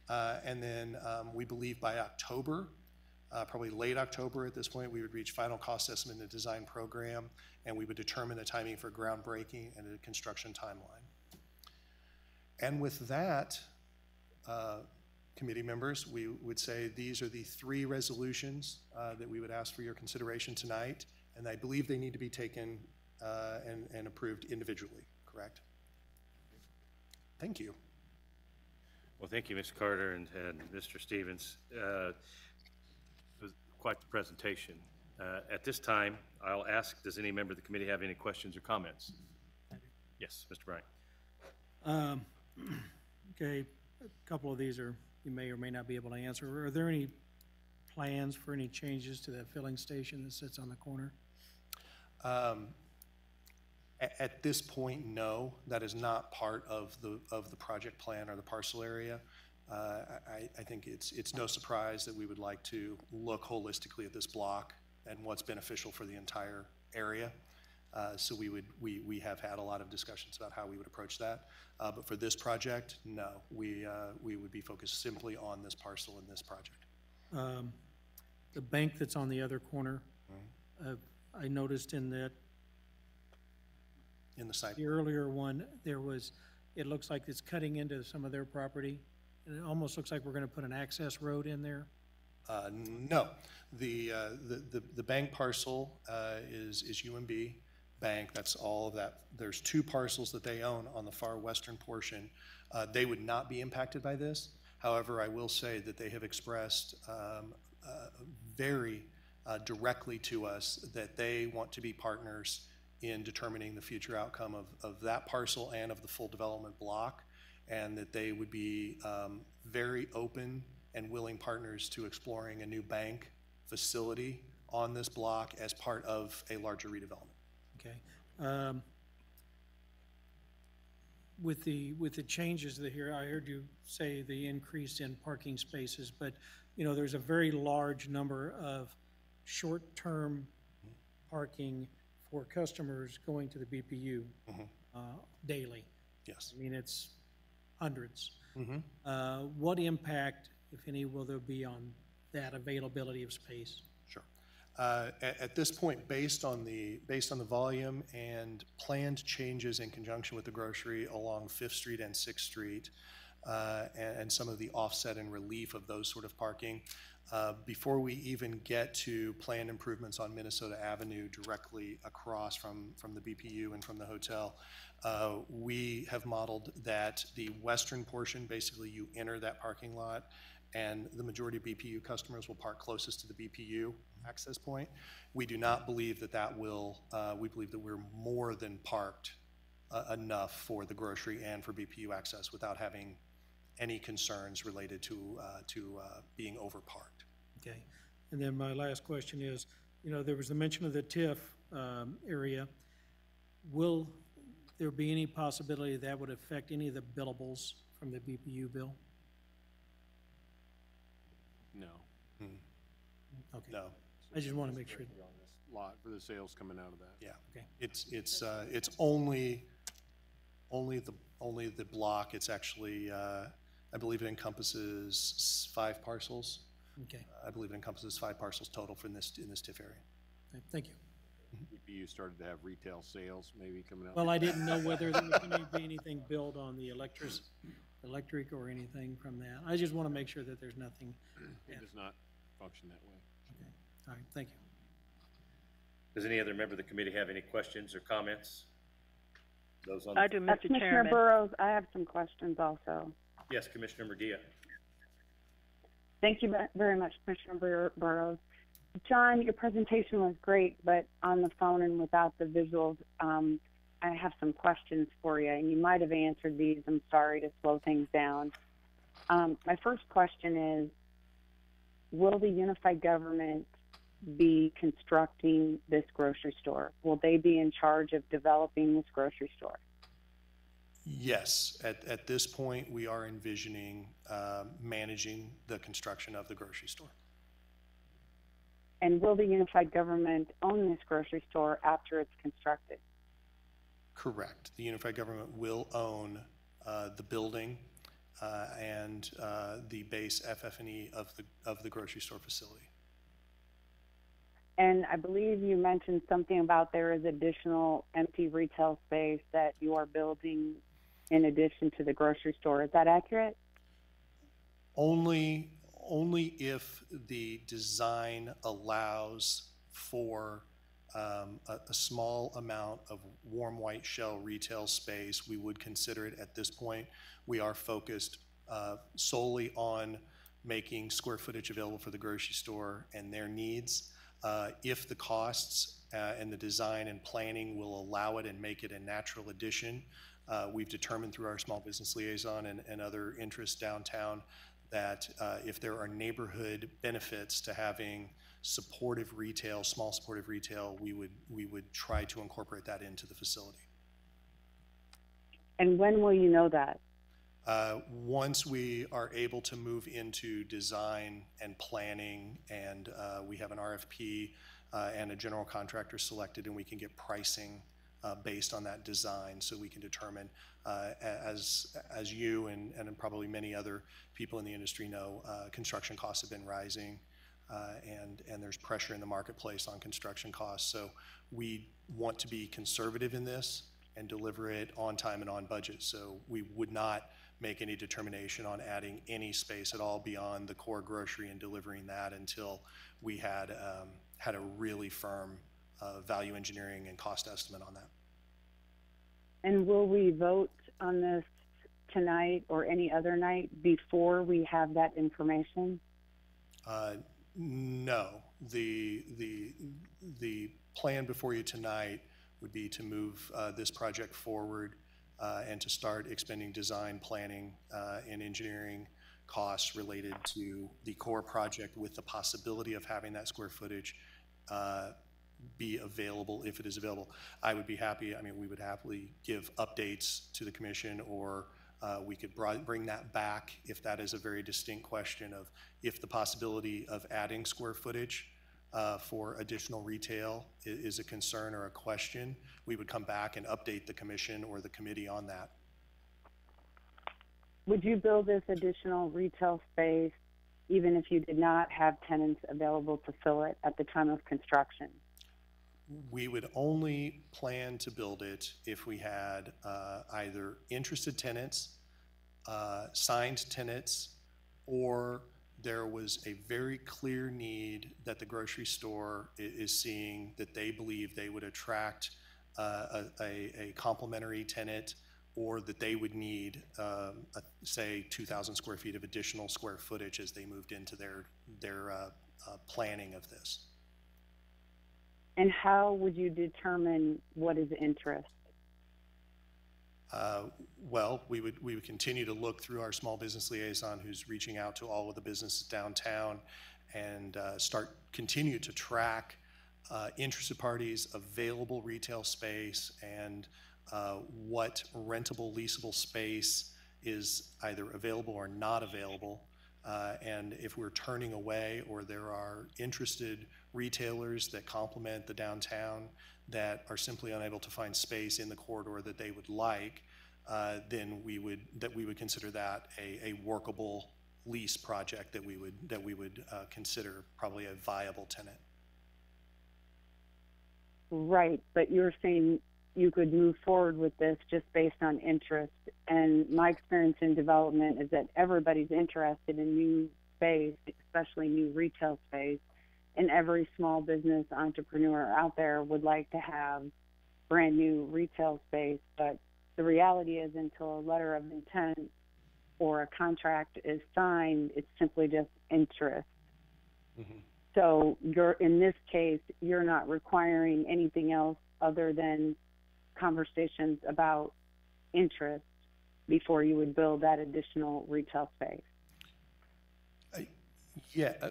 And then we believe by October, probably late October at this point, we would reach final cost estimate and design program, and we would determine the timing for groundbreaking and a construction timeline. And with that, committee members, we would say these are the 3 resolutions that we would ask for your consideration tonight, and I believe they need to be taken and approved individually, correct? Thank you. Well, thank you, Mr. Carter and Mr. Stevens. It was quite the presentation. At this time, I'll ask, does any member of the committee have any questions or comments? Yes, Mr. Bryant. Okay, a couple of these are you may or may not be able to answer. Are there any plans for any changes to that filling station that sits on the corner? At this point, no. That is not part of the project plan or the parcel area. I think it's no surprise that we would like to look holistically at this block and what's beneficial for the entire area. So we have had a lot of discussions about how we would approach that. But for this project, no. We would be focused simply on this parcel and this project. The bank that's on the other corner, I noticed in that in the site. The earlier one, it looks like it's cutting into some of their property. And it almost looks like we're going to put an access road in there. No, the bank parcel is UMB Bank. That's all of that. There's 2 parcels that they own on the far western portion. They would not be impacted by this. However, I will say that they have expressed very directly to us that they want to be partners in determining the future outcome of that parcel and of the full development block, and that they would be very open and willing partners to exploring a new bank facility on this block as part of a larger redevelopment. Okay. With the changes that here, I heard you say the increase in parking spaces, but there's a very large number of short-term parking for customers going to the BPU daily. Yes. I mean, it's hundreds. Mm-hmm. What impact, if any, will there be on that availability of space? Sure. At this point, based on the volume and planned changes in conjunction with the grocery along 5th Street and 6th Street, and some of the offset and relief of those sort of parking, before we even get to planned improvements on Minnesota Avenue directly across from the BPU and from the hotel, we have modeled that the western portion, basically you enter that parking lot, and the majority of BPU customers will park closest to the BPU access point. We do not believe that will, we believe that we're more than parked enough for the grocery and for BPU access without having any concerns related to being overparked. Okay. And then my last question is, there was the mention of the TIF area. Will there be any possibility that would affect any of the billables from the BPU bill? No. Okay. No. I just want to make sure. On this lot for the sales coming out of that. Yeah. Okay. It's only the block. It's actually, I believe it encompasses 5 parcels. Okay. I believe it encompasses 5 parcels total in this TIF area. Okay, thank you. BPU started to have retail sales maybe coming out. Well, I didn't know whether there was going to be anything built on the electric or anything from that. I just want to make sure that there's nothing. It does not function that way. Okay. All right, thank you. Does any other member of the committee have any questions or comments? Those on I do, Mr. Commissioner Chairman. Burrows, I have some questions also. Yes, Commissioner Murguia. Thank you very much, Commissioner Burrows. John, your presentation was great, but on the phone and without the visuals, I have some questions for you, and you might have answered these. I'm sorry to slow things down. My first question is, will the unified government be constructing this grocery store? Will they be in charge of developing this grocery store? Yes. At this point, we are envisioning managing the construction of the grocery store. And will the unified government own this grocery store after it's constructed? Correct. The unified government will own the building and the base FF&E of the grocery store facility. And I believe you mentioned something about there is additional empty retail space that you are building in addition to the grocery store. Is that accurate? Only if the design allows for a small amount of warm white shell retail space, we would consider it at this point. We are focused solely on making square footage available for the grocery store and their needs. If the costs and the design and planning will allow it and make it a natural addition, we've determined through our small business liaison and other interests downtown that if there are neighborhood benefits to having supportive retail, small supportive retail, we would try to incorporate that into the facility. And when will you know that? Once we are able to move into design and planning, and we have an RFP and a general contractor selected, and we can get pricing based on that design, so we can determine, as you and probably many other people in the industry know, construction costs have been rising, and there's pressure in the marketplace on construction costs. So we want to be conservative in this and deliver it on time and on budget. So we would not make any determination on adding any space at all beyond the core grocery and delivering that until we had a really firm value engineering and cost estimate on that. And will we vote on this tonight or any other night before we have that information? No. The plan before you tonight would be to move this project forward and to start expending design, planning, and engineering costs related to the core project, with the possibility of having that square footage be available if it is available. I would be happy, we would happily give updates to the commission, or we could bring that back if that is a very distinct question of if the possibility of adding square footage for additional retail is a concern or a question. We would come back and update the commission or the committee on that. Would you build this additional retail space even if you did not have tenants available to fill it at the time of construction? We would only plan to build it if we had either interested tenants, signed tenants, or there was a very clear need that the grocery store is seeing that they believe they would attract a complementary tenant, or that they would need, say, 2,000 square feet of additional square footage as they moved into their planning of this. And how would you determine what is interest? Well, we would continue to look through our small business liaison, who's reaching out to all of the businesses downtown, and continue to track interested parties, available retail space, and what rentable, leasable space is either available or not available. And if we're turning away, or there are interested retailers that complement the downtown that are simply unable to find space in the corridor that they would like, then we would consider that a workable lease project that we would consider probably a viable tenant. Right, but you're saying you could move forward with this just based on interest. And my experience in development is that everybody's interested in new space, especially new retail space. And every small business entrepreneur out there would like to have brand new retail space. But the reality is, until a letter of intent or a contract is signed, it's simply just interest. Mm-hmm. So in this case, you're not requiring anything else other than conversations about interest before you would build that additional retail space.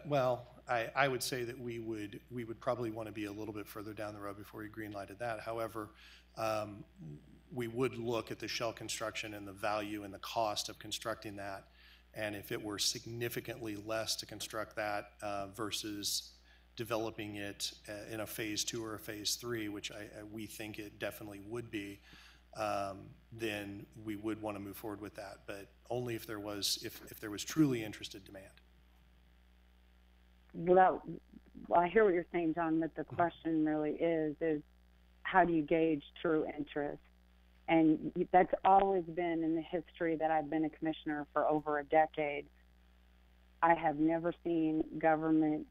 Well, I would say that we would probably want to be a little bit further down the road before we green-lighted that. However, we would look at the shell construction and the value and the cost of constructing that. And if it were significantly less to construct that versus developing it in a phase 2 or a phase 3, which we think it definitely would be, then we would want to move forward with that, but only if there was truly interested demand. Well, I hear what you're saying, John, but the question really is how do you gauge true interest? And that's always been in the history that I've been a commissioner for over a decade. I have never seen government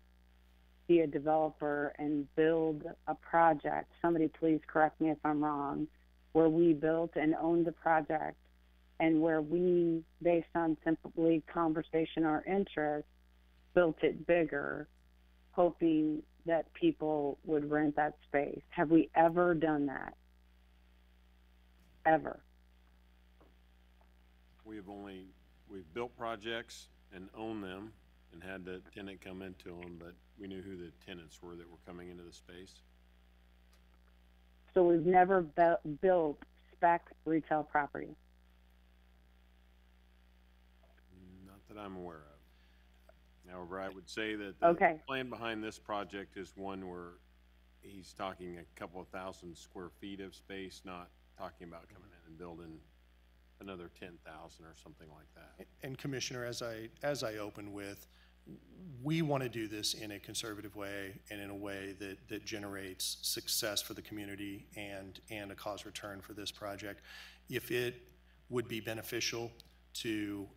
be a developer and build a project, somebody please correct me if I'm wrong, where we built and owned the project, and where we, based on simply conversation or interest, built it bigger, hoping that people would rent that space. Have we ever done that? Ever? We've built projects and owned them and had the tenant come into them, but we knew who the tenants were that were coming into the space. So we've never built spec retail property? Not that I'm aware of. However, I would say that the plan behind this project is one where he's talking a couple of thousand square feet of space, not talking about coming in and building another 10,000 or something like that. And Commissioner, as I opened with, we want to do this in a conservative way and in a way that generates success for the community and a cause return for this project. If it would be beneficial to,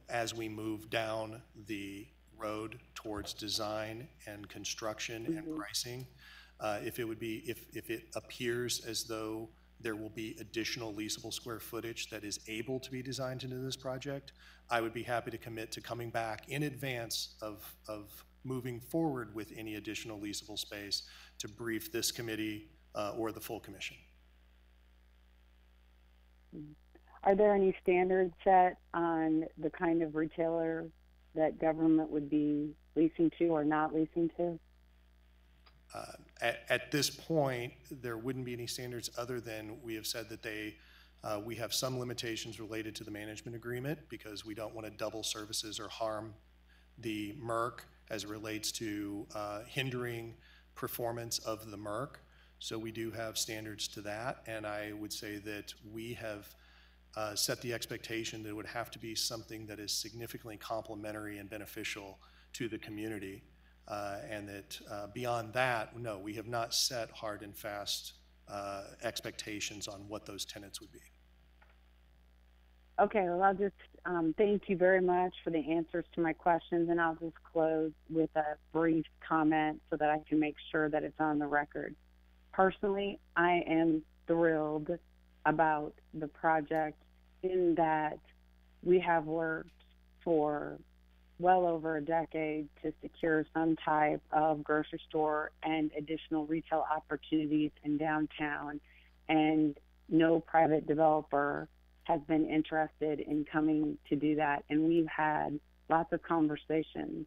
as we move down the road towards design and construction and pricing, if it appears as though there will be additional leasable square footage that is able to be designed into this project, I would be happy to commit to coming back in advance of moving forward with any additional leasable space to brief this committee or the full commission. Are there any standards set on the kind of retailer that government would be leasing to or not leasing to? At this point, there wouldn't be any standards other than we have said that we have some limitations related to the management agreement because we don't want to double services or harm the MERC as it relates to hindering performance of the MERC. So we do have standards to that, and I would say that we have set the expectation that it would have to be something that is significantly complementary and beneficial to the community. And that beyond that, no, we have not set hard and fast expectations on what those tenants would be. Okay, well, I'll just thank you very much for the answers to my questions, and I'll just close with a brief comment so that I can make sure that it's on the record. Personally, I am thrilled about the project in that we have worked for well over a decade to secure some type of grocery store and additional retail opportunities in downtown, and no private developer has been interested in coming to do that. And we've had lots of conversations.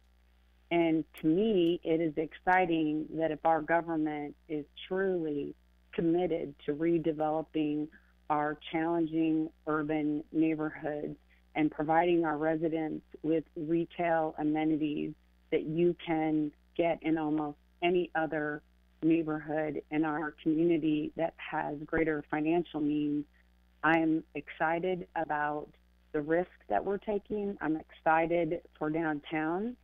And to me, it is exciting that if our government is truly committed to redeveloping our challenging urban neighborhoods and providing our residents with retail amenities that you can get in almost any other neighborhood in our community that has greater financial means, I'm excited about the risk that we're taking. I'm excited for downtown.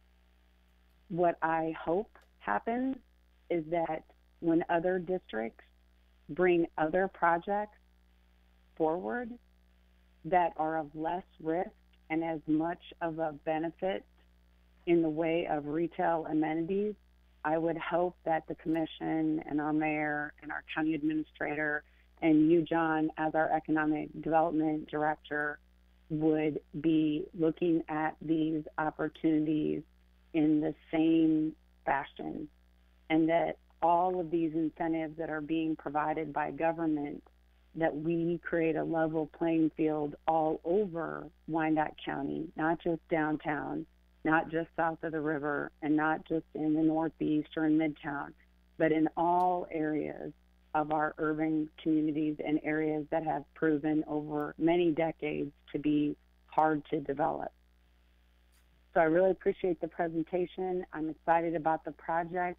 What I hope happens is that when other districts bring other projects forward that are of less risk and as much of a benefit in the way of retail amenities, I would hope that the commission and our mayor and our county administrator and you, John, as our economic development director, would be looking at these opportunities in the same fashion, and that all of these incentives that are being provided by government, that we create a level playing field all over Wyandotte County, not just downtown, not just south of the river, and not just in the Northeast or in Midtown, but in all areas of our urban communities and areas that have proven over many decades to be hard to develop. So I really appreciate the presentation. I'm excited about the project.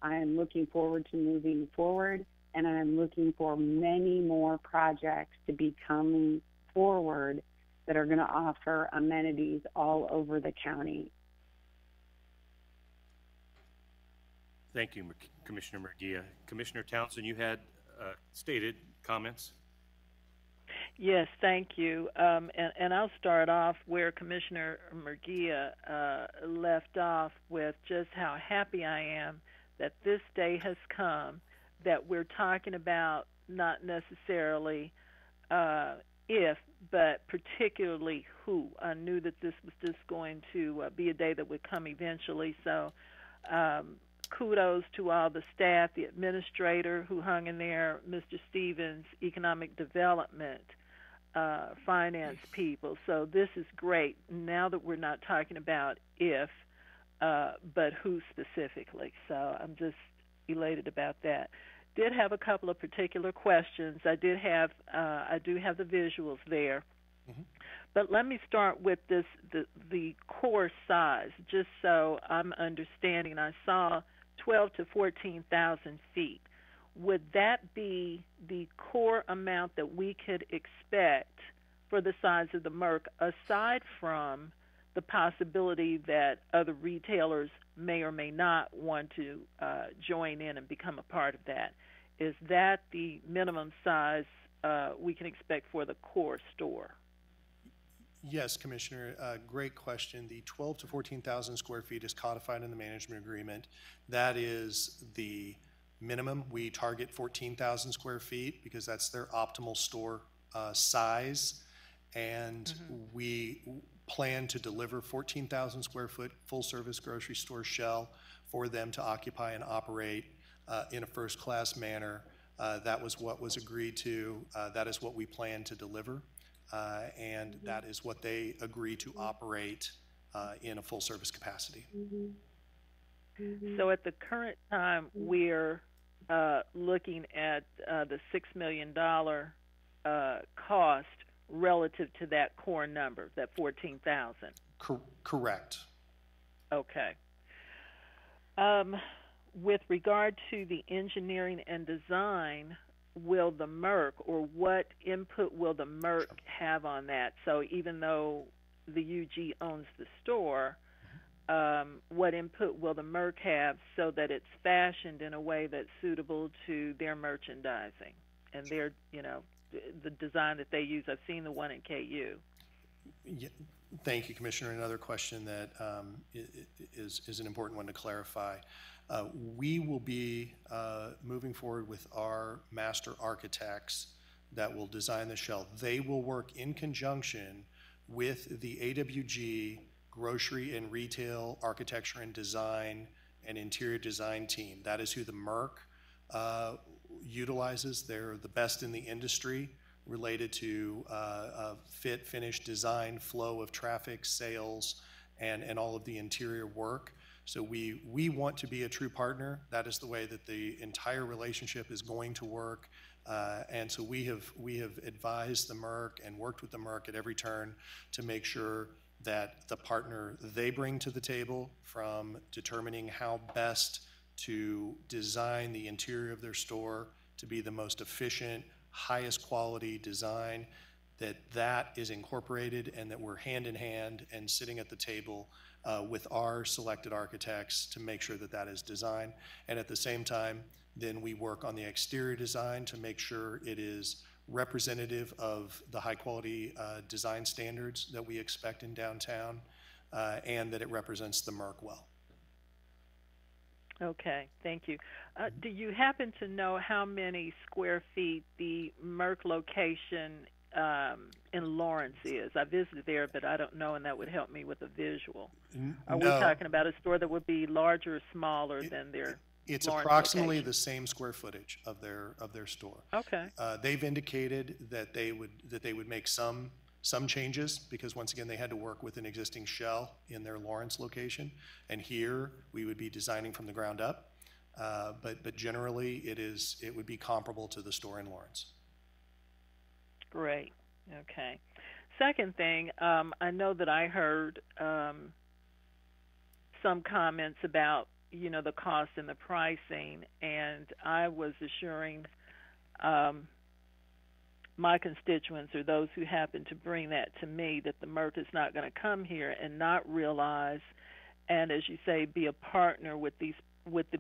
I am looking forward to moving forward, and I'm looking for many more projects to be coming forward that are going to offer amenities all over the county. Thank you, Commissioner Murguia. Commissioner Townsend, you had stated comments. Yes, thank you. And I'll start off where Commissioner Murguia left off with just how happy I am that this day has come, that we're talking about not necessarily if, but particularly who. I knew that this was just going to be a day that would come eventually, so kudos to all the staff, the administrator who hung in there, Mr. Stevens, economic development, finance people. So this is great now that we're not talking about if, but who specifically. So I'm just elated about that. Did have a couple of particular questions. I do have the visuals there. Mm-hmm. But let me start with the core size, just so I'm understanding. I saw 12 to 14,000 feet. Would that be the core amount that we could expect for the size of the MERC, aside from the possibility that other retailers may or may not want to join in and become a part of that? Is that the minimum size we can expect for the core store? Yes, Commissioner, great question. The 12 to 14,000 square feet is codified in the management agreement. That is the minimum. We target 14,000 square feet because that's their optimal store size, and we plan to deliver 14,000 square foot full service grocery store shell for them to occupy and operate in a first class manner. That was what was agreed to. That is what we plan to deliver. And that is what they agree to operate in a full service capacity. So at the current time, we're looking at the $6 million cost relative to that core number, that 14,000. Correct. Okay. With regard to the engineering and design, will the MERC, or what input will the MERC have on that? So even though the UG owns the store, what input will the MERC have so that it's fashioned in a way that's suitable to their merchandising and their, the design that they use? I've seen the one in KU. Yeah, thank you, Commissioner. Another question that is an important one to clarify. We will be moving forward with our master architects that will design the shell. They will work in conjunction with the AWG grocery and retail architecture and design and interior design team. That is who the MERC utilizes. They're the best in the industry related to fit, finish, design, flow of traffic, sales, and all of the interior work. So we want to be a true partner. That is the way that the entire relationship is going to work. And so we have advised the MERC and worked with the MERC at every turn to make sure that the partner they bring to the table, from determining how best to design the interior of their store to be the most efficient, highest quality design, that is incorporated, and that we're hand in hand and sitting at the table with our selected architects to make sure that that is designed. And at the same time, then we work on the exterior design to make sure it is representative of the high quality design standards that we expect in downtown, and that it represents the MERC well. Okay, thank you. Do you happen to know how many square feet the MERC location in Lawrence is? I visited there, but I don't know, and that would help me with a visual. Are we talking about a store that would be larger or smaller than their It's Lawrence approximately location? the same square footage of their store. Okay. They've indicated that they would make some changes, because once again they had to work with an existing shell in their Lawrence location, and here we would be designing from the ground up. But generally it would be comparable to the store in Lawrence. Great. Okay. Second thing, I know that I heard some comments about the cost and the pricing, and I was assuring my constituents, or those who happen to bring that to me, that the MERC is not going to come here and not realize, and as you say, be a partner with the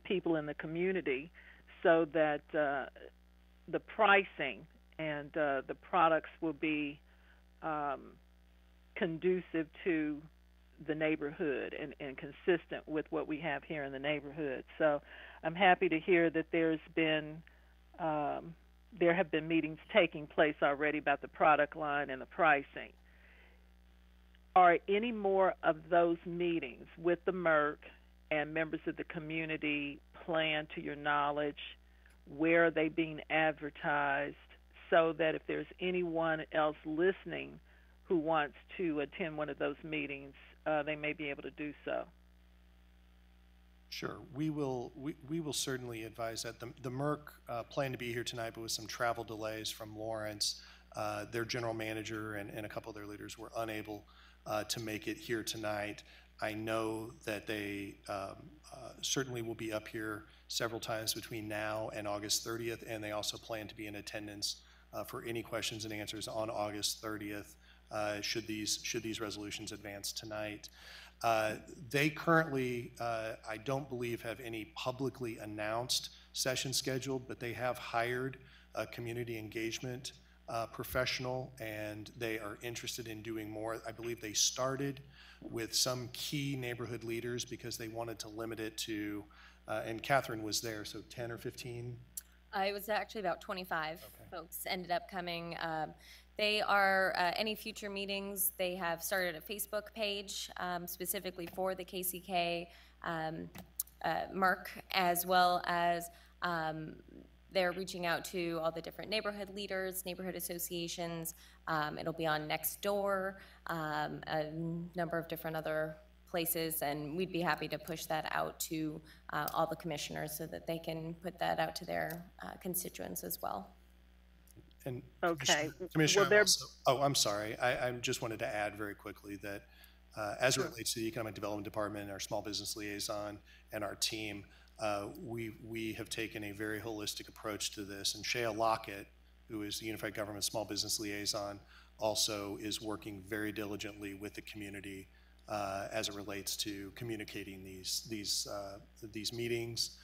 people in the community, so that the pricing and the products will be conducive to the neighborhood and consistent with what we have here in the neighborhood. So I'm happy to hear that there have been meetings taking place already about the product line and the pricing. Are any more of those meetings with the MERC and members of the community planned, to your knowledge? Where are they being advertised, so that if there's anyone else listening who wants to attend one of those meetings, they may be able to do so? Sure, we will certainly advise that. The MERC planned to be here tonight, but with some travel delays from Lawrence, their general manager and a couple of their leaders were unable to make it here tonight. I know that they certainly will be up here several times between now and August 30th, and they also plan to be in attendance for any questions and answers on August 30th, should these resolutions advance tonight. They currently, I don't believe, have any publicly announced session scheduled, but they have hired a community engagement professional, and they are interested in doing more. I believe they started with some key neighborhood leaders because they wanted to limit it to, and Catherine was there, so 10 or 15? It was actually about 25 folks ended up coming. They are, any future meetings, they have started a Facebook page specifically for the KCK MERC, as well as they're reaching out to all the different neighborhood leaders, neighborhood associations. It'll be on Nextdoor, a number of different other places, and we'd be happy to push that out to all the commissioners so that they can put that out to their constituents as well. And okay. Commissioner, I'm sorry. I just wanted to add very quickly that as it relates to the Economic Development Department, our Small Business Liaison, and our team, we have taken a very holistic approach to this. And Shea Lockett, who is the Unified Government Small Business Liaison, also is working very diligently with the community as it relates to communicating these meetings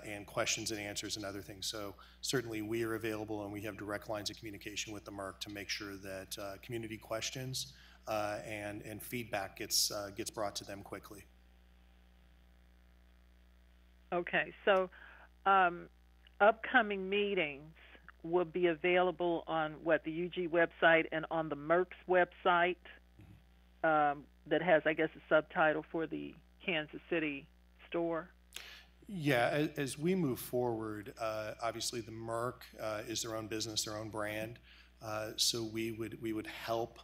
and questions and answers and other things. So certainly we are available, and we have direct lines of communication with the MERC to make sure that community questions and feedback gets brought to them quickly. Okay, so upcoming meetings will be available on what, the UG website and on the MERC's website that has, I guess, a subtitle for the Kansas City store? Yeah, as we move forward, obviously the MERC is their own business, their own brand, so we would help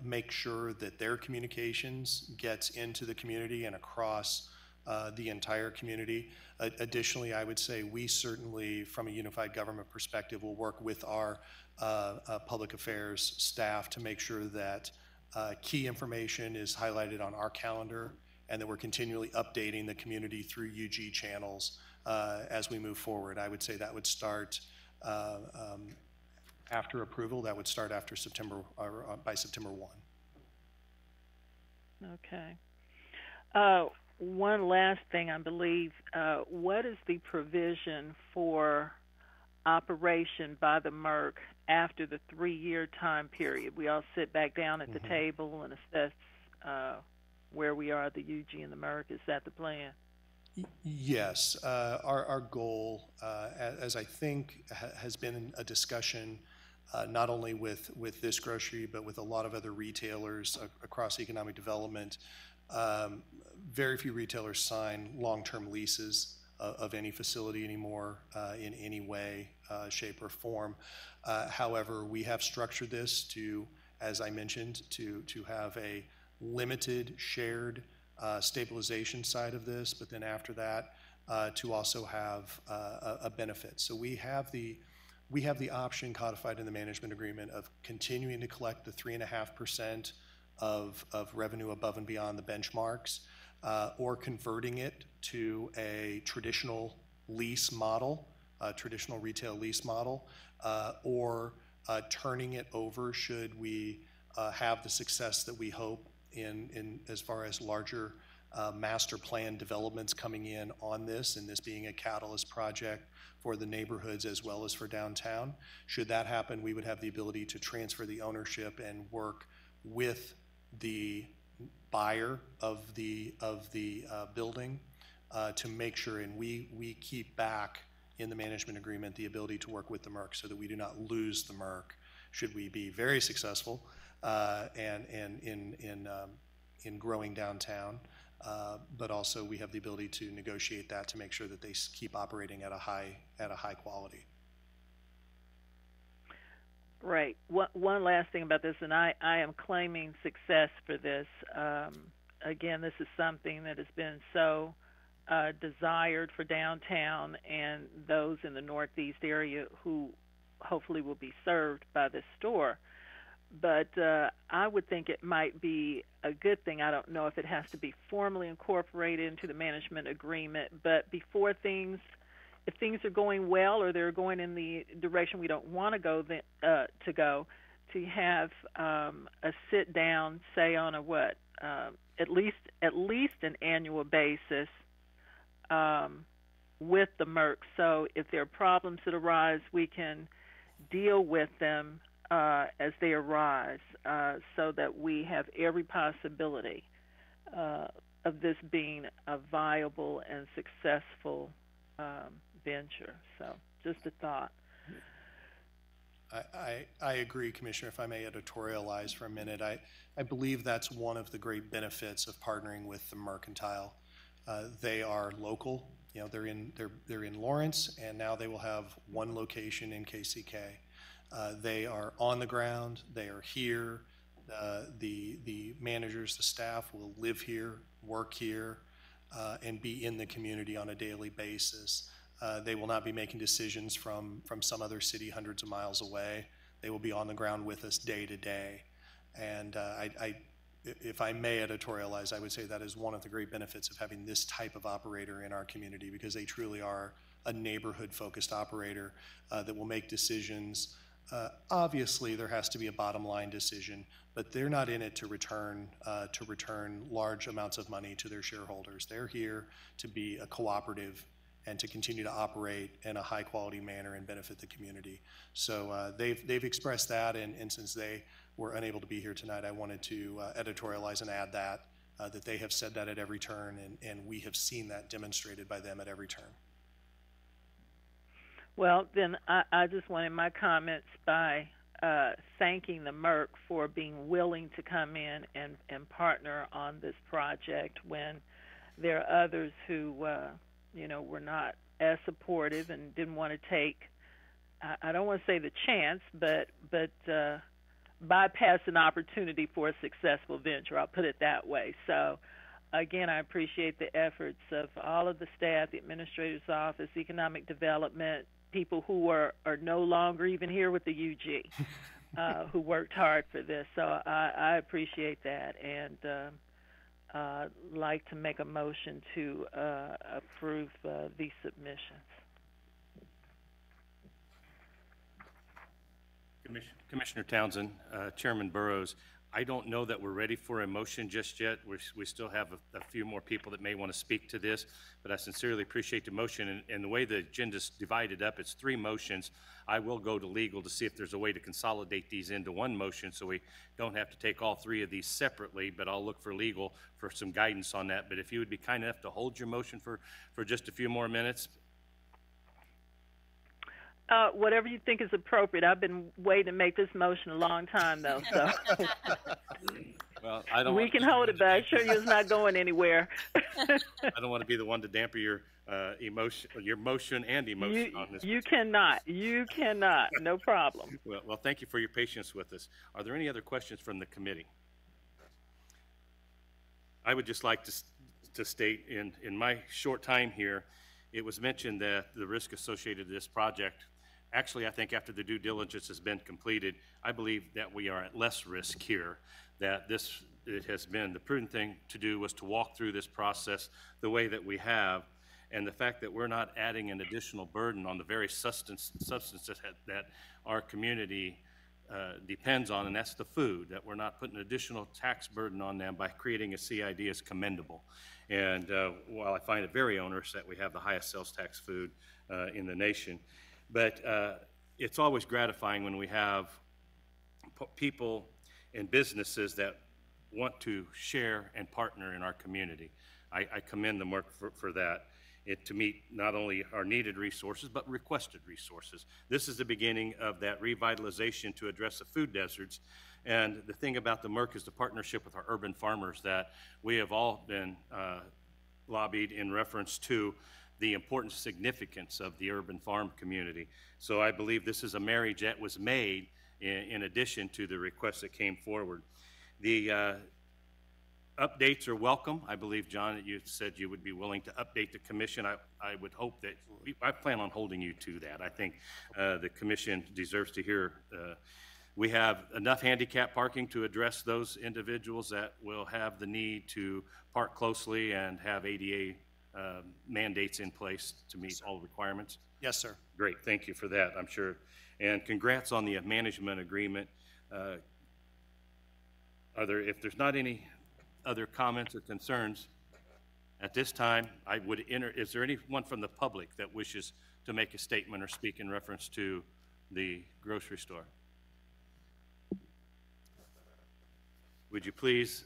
make sure that their communications gets into the community and across the entire community. Additionally, I would say we certainly, from a unified government perspective, will work with our public affairs staff to make sure that key information is highlighted on our calendar, and that we're continually updating the community through UG channels as we move forward. I would say that would start after approval. That would start after September, or by September 1. Okay. One last thing, I believe, what is the provision for operation by the MERC after the 3-year time period? We all sit back down at the table and assess where we are, the UG and the MERC. Is that the plan? Yes. Our goal, as I think has been a discussion not only with this grocery, but with a lot of other retailers across economic development, very few retailers sign long-term leases of any facility anymore in any way, shape, or form. However, we have structured this to, as I mentioned, to have a limited shared stabilization side of this, but then after that to also have a benefit. So we have the option codified in the management agreement of continuing to collect the 3.5% of revenue above and beyond the benchmarks, or converting it to a traditional lease model, traditional retail lease model, or turning it over should we have the success that we hope in as far as larger master plan developments coming in on this, and this being a catalyst project for the neighborhoods as well as for downtown. Should that happen, we would have the ability to transfer the ownership and work with the buyer of the building to make sure, and we keep back in the management agreement the ability to work with the MERC so that we do not lose the MERC should we be very successful and in growing downtown, but also we have the ability to negotiate that to make sure that they keep operating at a high quality. Right. One last thing about this, and I am claiming success for this. Again, this is something that has been so desired for downtown and those in the Northeast area who hopefully will be served by this store. But I would think it might be a good thing. I don't know if it has to be formally incorporated into the management agreement, but before if things are going well or they're going in the direction we don't want to go, to have a sit down, say on a at least an annual basis with the MERC. So if there are problems that arise, we can deal with them as they arise, so that we have every possibility of this being a viable and successful venture. So just a thought. I agree, Commissioner. If I may editorialize for a minute, I believe that's one of the great benefits of partnering with the Mercantile. They are local. You know, they're in Lawrence, and now they will have one location in KCK. They are on the ground. They are here. The managers, the staff will live here, work here, and be in the community on a daily basis. They will not be making decisions from some other city hundreds of miles away. They will be on the ground with us day to day. And if I may editorialize, I would say that is one of the great benefits of having this type of operator in our community, because they truly are a neighborhood-focused operator that will make decisions. Obviously, there has to be a bottom line decision, but they're not in it to return large amounts of money to their shareholders. They're here to be a cooperative and to continue to operate in a high-quality manner and benefit the community. So they've expressed that, and since they were unable to be here tonight, I wanted to editorialize and add that they have said that at every turn, and we have seen that demonstrated by them at every turn. Well, then I just wanted my comments by thanking the MERC for being willing to come in and partner on this project when there are others who, were not as supportive and didn't want to take, I don't want to say the chance, but bypass an opportunity for a successful venture. I'll put it that way. So, again, I appreciate the efforts of all of the staff, the administrator's office, economic development, people who are no longer even here with the UG, who worked hard for this. So I appreciate that, and like to make a motion to approve these submissions. Commissioner Townsend, Chairman Burrows, I don't know that we're ready for a motion just yet. We still have a few more people that may want to speak to this, but I sincerely appreciate the motion. And the way the agenda's divided up, it's 3 motions. I will go to legal to see if there's a way to consolidate these into one motion so we don't have to take all 3 of these separately, but I'll look for legal for some guidance on that. But if you would be kind enough to hold your motion for just a few more minutes. Whatever you think is appropriate. I've been waiting to make this motion a long time, though. So well, I don't. We can hold it, but I assure you it's not going anywhere. I don't want to be the one to dampen your motion and emotion on this. You cannot. You cannot. No problem. Well, thank you for your patience with us. Are there any other questions from the committee? I would just like to state in my short time here, it was mentioned that the risk associated with this project. Actually, I think after the due diligence has been completed, I believe that we are at less risk here, that it has been the prudent thing to do was to walk through this process the way that we have, and the fact that we're not adding an additional burden on the very substance that our community depends on, and that's the food, that we're not putting an additional tax burden on them by creating a CID is commendable. And while I find it very onerous that we have the highest sales tax food in the nation, but it's always gratifying when we have people and businesses that want to share and partner in our community. I commend the MERC for that. To meet not only our needed resources, but requested resources. This is the beginning of that revitalization to address the food deserts. And the thing about the MERC is the partnership with our urban farmers that we have all been lobbied in reference to the important significance of the urban farm community. So I believe this is a marriage that was made in addition to the requests that came forward. The updates are welcome. I believe, John, that you said you would be willing to update the commission. I would hope that, I plan on holding you to that. I think the commission deserves to hear. We have enough handicap parking to address those individuals that will have the need to park closely and have ADA mandates in place to meet all requirements? Yes, sir. Great, thank you for that, I'm sure. And congrats on the management agreement. If there's not any other comments or concerns, at this time, I would is there anyone from the public that wishes to make a statement or speak in reference to the grocery store? Would you please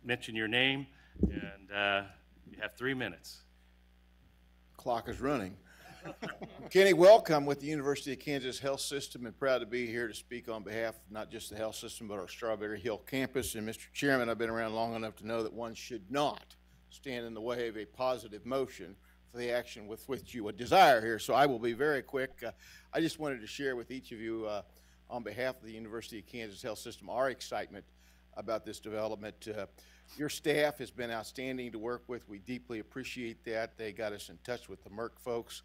mention your name, and you have 3 minutes. Clock is running. Kenny, welcome with the University of Kansas Health System, and proud to be here to speak on behalf of not just the health system, but our Strawberry Hill campus. And Mr. Chairman, I've been around long enough to know that one should not stand in the way of a positive motion for the action with which you would desire here. So I will be very quick. I just wanted to share with each of you on behalf of the University of Kansas Health System our excitement about this development. Your staff has been outstanding to work with. We deeply appreciate that. They got us in touch with the MERC folks.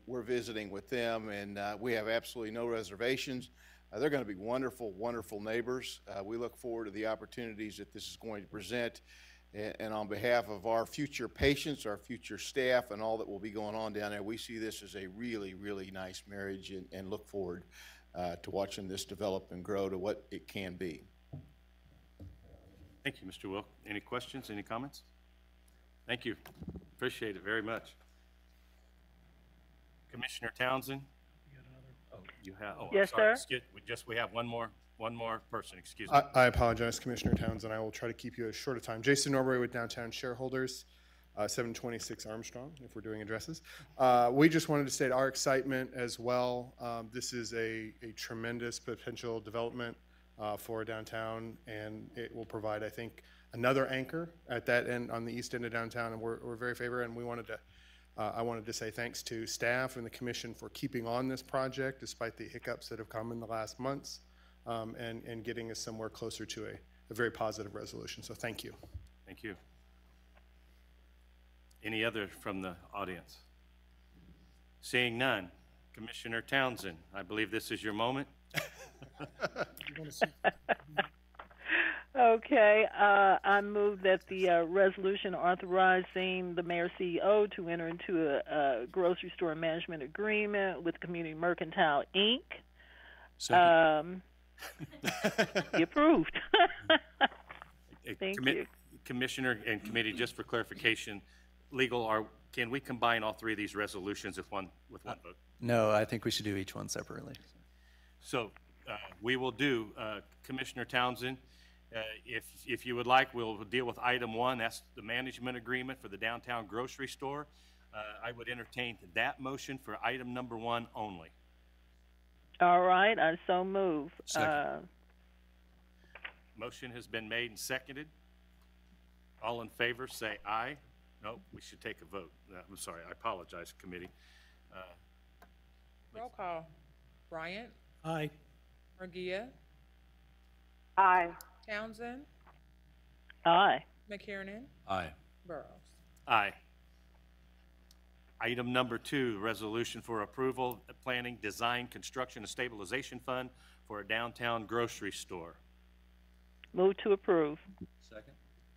We're visiting with them, and we have absolutely no reservations. They're going to be wonderful, wonderful neighbors. We look forward to the opportunities that this is going to present. And on behalf of our future patients, our future staff, and all that will be going on down there, we see this as a really, really nice marriage and look forward to watching this develop and grow to what it can be. Thank you, Mr. Wilk. Any questions, any comments? Thank you. Appreciate it very much. Commissioner Townsend? Oh, you have, oh, Yes, I'm sorry. sir. We have one more person, excuse me. I apologize, Commissioner Townsend. I will try to keep you as short a time. Jason Norbury with Downtown Shareholders, 726 Armstrong, if we're doing addresses. We just wanted to state our excitement as well. This is a tremendous potential development for downtown, and it will provide, I think, another anchor at that end, on the east end of downtown, and we're very favorable, and we wanted to I wanted to say thanks to staff and the commission for keeping on this project despite the hiccups that have come in the last months, and getting us somewhere closer to a very positive resolution. So thank you. Thank you. Any other from the audience? Seeing none. Commissioner Townsend, I believe this is your moment. Okay, I move that the resolution authorizing the mayor CEO to enter into a grocery store management agreement with Community Mercantile, Inc. Be approved. Thank you. Commissioner and committee, just for clarification, can we combine all three of these resolutions with one vote? No, I think we should do each one separately. So we will do, Commissioner Townsend, if you would like, we'll deal with item 1. That's the management agreement for the downtown grocery store. I would entertain that motion for item number 1 only. All right, I so move. Motion has been made and seconded. All in favor, say aye. No, we should take a vote. I'm sorry, I apologize, committee. Roll call. Bryant? Aye. Murguia? Aye. Townsend? Aye. McKiernan? Aye. Burrows? Aye. Item number 2, resolution for approval, planning, design, construction, and stabilization fund for a downtown grocery store. Move to approve.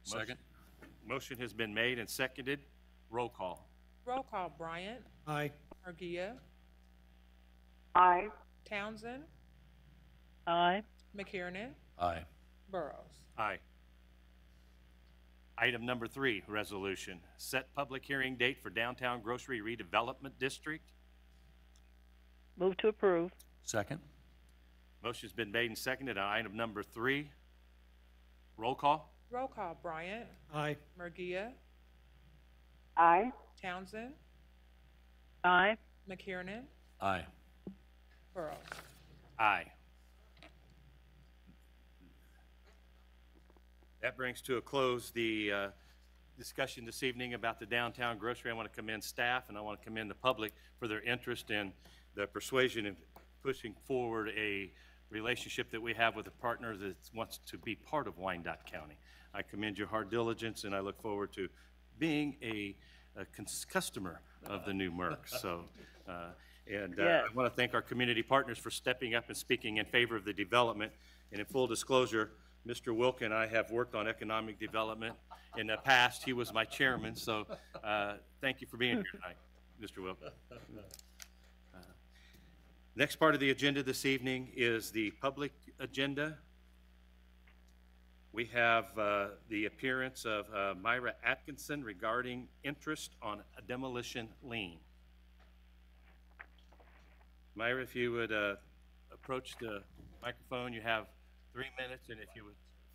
Second. Motion has been made and seconded. Roll call. Roll call. Bryant? Aye. Murguia? Aye. Townsend? Aye. McKiernan? Aye. Burrows? Aye. Item number 3, resolution. Set public hearing date for downtown grocery redevelopment district. Move to approve. Second. Motion's been made and seconded on item number 3. Roll call. Roll call. Bryant? Aye. Murguia? Aye. Townsend? Aye. McKiernan? Aye. Burrows? Aye. That brings to a close the discussion this evening about the downtown grocery. I want to commend staff and I want to commend the public for their interest in the persuasion and pushing forward a relationship that we have with a partner that wants to be part of Wyandotte County. I commend your hard diligence and I look forward to being a customer of the new Merck. So, I want to thank our community partners for stepping up and speaking in favor of the development. And in full disclosure, Mr. Wilk and I have worked on economic development in the past. He was my chairman, so thank you for being here tonight, Mr. Wilk. Next part of the agenda this evening is the public agenda. We have the appearance of Myra Atkinson regarding interest on a demolition lien. Myra, if you would approach the microphone, you have 3 minutes, and if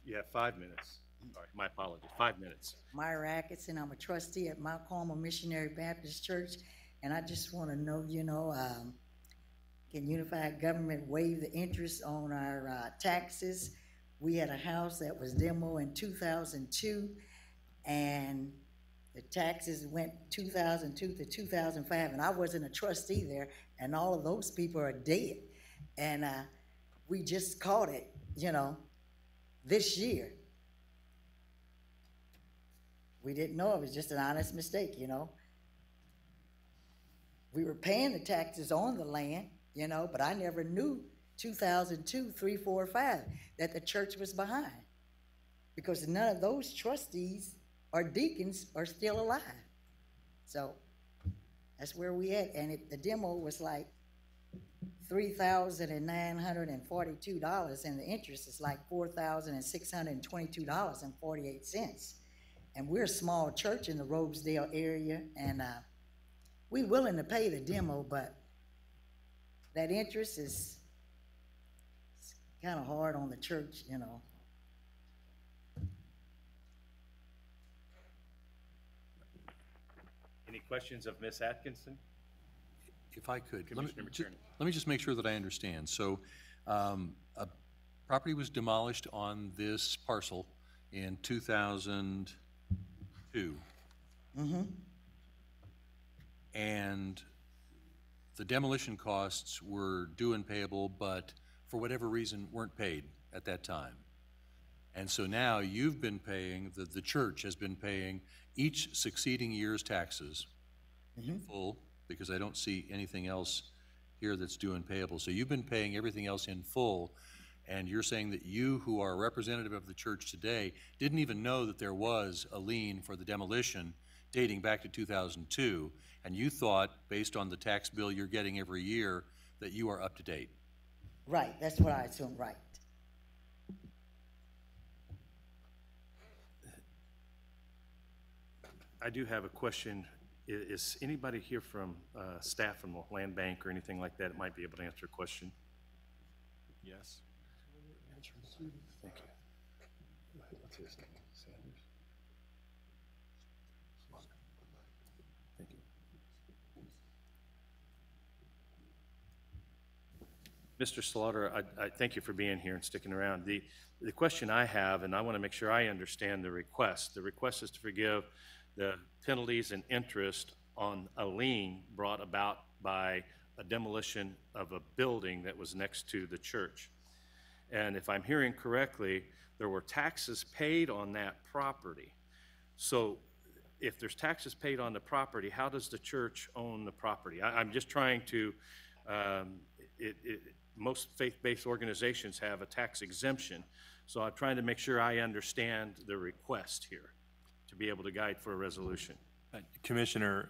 you have 5 minutes. Sorry, my apologies, 5 minutes. Myra Atkinson, I'm a trustee at Mount Carmel Missionary Baptist Church, and I just want to know, can unified government waive the interest on our taxes? We had a house that was demoed in 2002, and the taxes went 2002 to 2005, and I wasn't a trustee there, and all of those people are dead. And we just caught it, this year. We didn't know it was just an honest mistake, We were paying the taxes on the land, but I never knew 2002, 3, 4, 5 that the church was behind, because none of those trustees or deacons are still alive. So that's where we at, and the demo was like $3,942, and the interest is like $4,622.48. And we're a small church in the Robesdale area, and we're willing to pay the demo, but that interest is kind of hard on the church, you know. Any questions of Ms. Atkinson? If I could, Commissioner McTiernan. let me just make sure that I understand. So, a property was demolished on this parcel in 2002. Mm-hmm. And the demolition costs were due and payable, but for whatever reason weren't paid at that time. And so now you've been paying, the church has been paying each succeeding year's taxes in full, because I don't see anything else here that's due and payable. So you've been paying everything else in full, and you're saying that you, who are a representative of the church today, didn't even know that there was a lien for the demolition dating back to 2002, and you thought, based on the tax bill you're getting every year, that you are up to date. Right, that's what I assume, right. I do have a question. Is anybody here from staff from the land bank or anything like that might be able to answer a question? Yes. Thank you. What's his name? Sanders? Thank you. Mr. Slaughter, I thank you for being here and sticking around. The question I have, and I want to make sure I understand the request. The request is to forgive the penalties and interest on a lien brought about by a demolition of a building that was next to the church. And if I'm hearing correctly, there were taxes paid on that property. So if there's taxes paid on the property, how does the church own the property? I'm just trying to, most faith-based organizations have a tax exemption. So I'm trying to make sure I understand the request here to be able to guide for a resolution. Commissioner,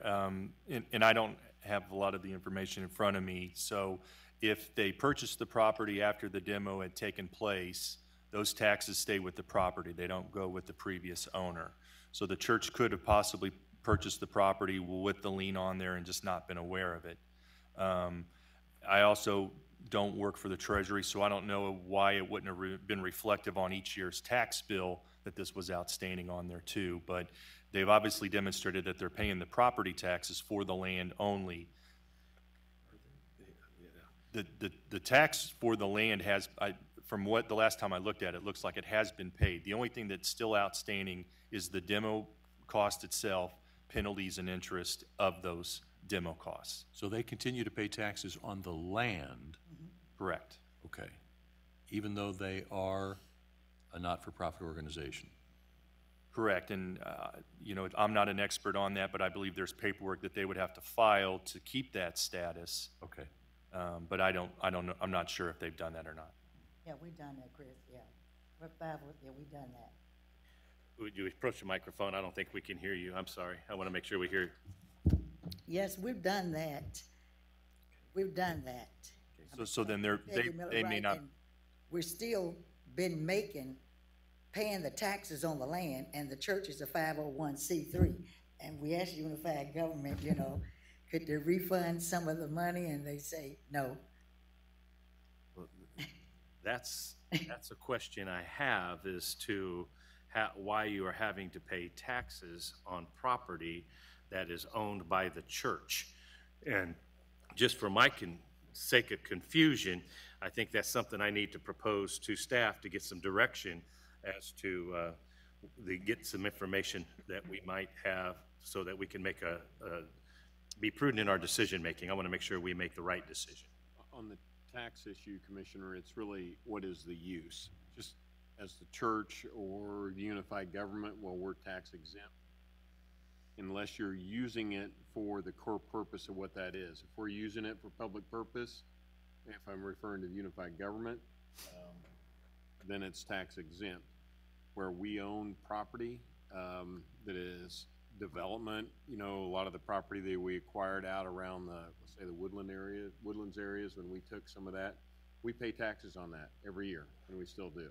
and I don't have a lot of the information in front of me, so if they purchased the property after the demo had taken place, those taxes stay with the property. They don't go with the previous owner. So the church could have possibly purchased the property with the lien on there and just not been aware of it. I also don't work for the Treasury, so I don't know why it wouldn't have been reflective on each year's tax bill that this was outstanding on there too. But they've obviously demonstrated that they're paying the property taxes for the land only. The tax for the land has, from what the last time I looked at it, looks like it has been paid. The only thing that's still outstanding is the demo cost itself, penalties and interest of those demo costs. So they continue to pay taxes on the land? Correct. Okay. Even though they are a not-for-profit organization? Correct, and you know, I'm not an expert on that, but I believe there's paperwork that they would have to file to keep that status. Okay. But I don't know, I'm not sure if they've done that or not. Yeah, we've done that, Chris, yeah. We're five, yeah, we've done that. Would you approach the microphone? I don't think we can hear you. I'm sorry. I want to make sure we hear you. Yes, we've done that. We've done that. So then they may not. We're still been paying the taxes on the land, and the church is a 501c3. And we asked Unified Government, you know, could they refund some of the money, and they say no. Well, that's a question I have, as to why you are having to pay taxes on property that is owned by the church. And just for my sake of confusion, I think that's something I need to propose to staff to get some direction as to get some information that we might have, so that we can make be prudent in our decision making. I want to make sure we make the right decision. On the tax issue, Commissioner, it's really what is the use? Just as the church or the unified government, well, we're tax exempt unless you're using it for the core purpose of what that is. If we're using it for public purpose, if I'm referring to the unified government, then it's tax exempt. Where we own property that is development, you know, a lot of the property that we acquired out around the, let's say the woodlands areas, when we took some of that, we pay taxes on that every year, and we still do.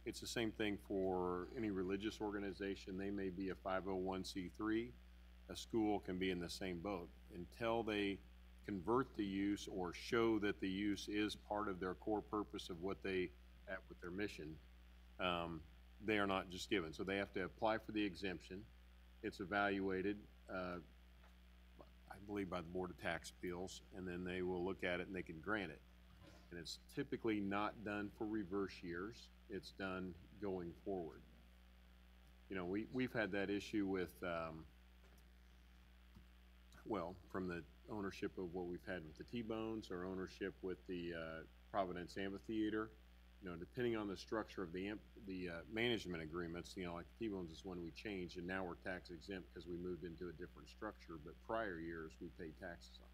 It's the same thing for any religious organization. They may be a 501c3. A school can be in the same boat. Until they convert the use or show that the use is part of their core purpose of what they have with their mission, they are not just given. So they have to apply for the exemption. It's evaluated, I believe, by the Board of Tax Appeals, and then they will look at it and they can grant it. And it's typically not done for reverse years. It's done going forward. You know, we've had that issue with, well, from the ownership of what we've had with the T-Bones, or ownership with the Providence Amphitheater. You know, depending on the structure of the management agreements, you know, like T-Bones is one we changed, and now we're tax exempt because we moved into a different structure. But prior years, we paid taxes on that.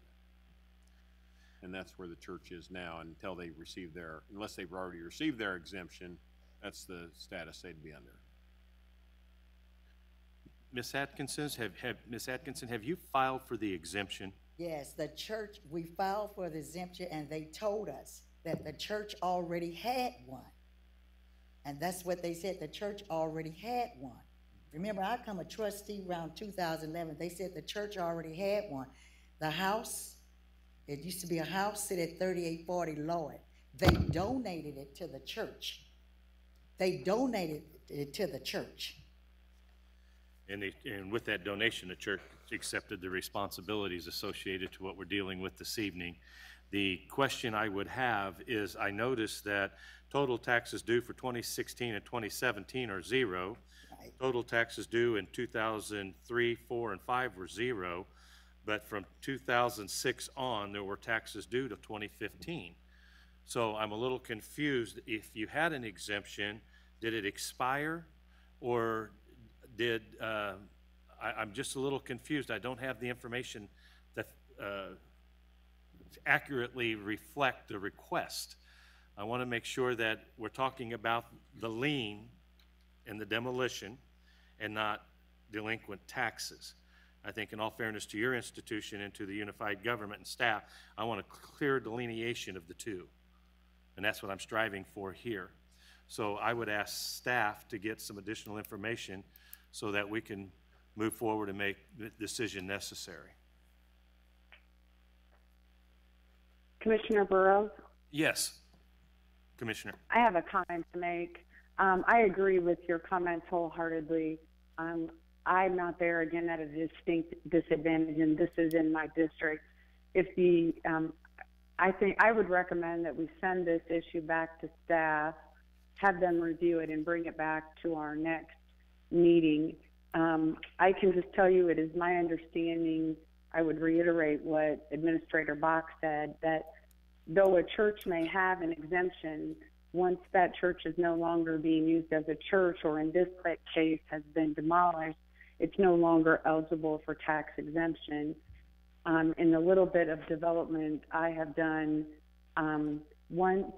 And that's where the church is now until they receive their, unless they've already received their exemption, that's the status they'd be under. Ms. Atkinson, have you filed for the exemption? Yes, the church, we filed for the exemption, and they told us that the church already had one. And that's what they said, the church already had one. Remember, I come a trustee around 2011. They said the church already had one. The house, it used to be a house, sit at 3840 Lloyd. They donated it to the church. They donated it to the church. And with that donation, the church accepted the responsibilities associated to what we're dealing with this evening. The question I would have is, I noticed that total taxes due for 2016 and 2017 are zero. Right. Total taxes due in 2003, 4, and 5 were zero. But from 2006 on, there were taxes due to 2015. So I'm a little confused. If you had an exemption, did it expire, or did, I'm just a little confused. I don't have the information that accurately reflect the request. I want to make sure that we're talking about the lien and the demolition and not delinquent taxes. I think, in all fairness to your institution and to the unified government and staff, I want a clear delineation of the two. And that's what I'm striving for here. So I would ask staff to get some additional information so that we can move forward and make the decision necessary. Commissioner Burrows? Yes, Commissioner. I have a comment to make. I agree with your comments wholeheartedly. I'm not there, again, at a distinct disadvantage, and this is in my district. If the, I think I would recommend that we send this issue back to staff, have them review it, and bring it back to our next meeting. I can just tell you, it is my understanding, I would reiterate what Administrator Bach said, that though a church may have an exemption, once that church is no longer being used as a church, or in this case has been demolished, it's no longer eligible for tax exemption. In the little bit of development I have done, once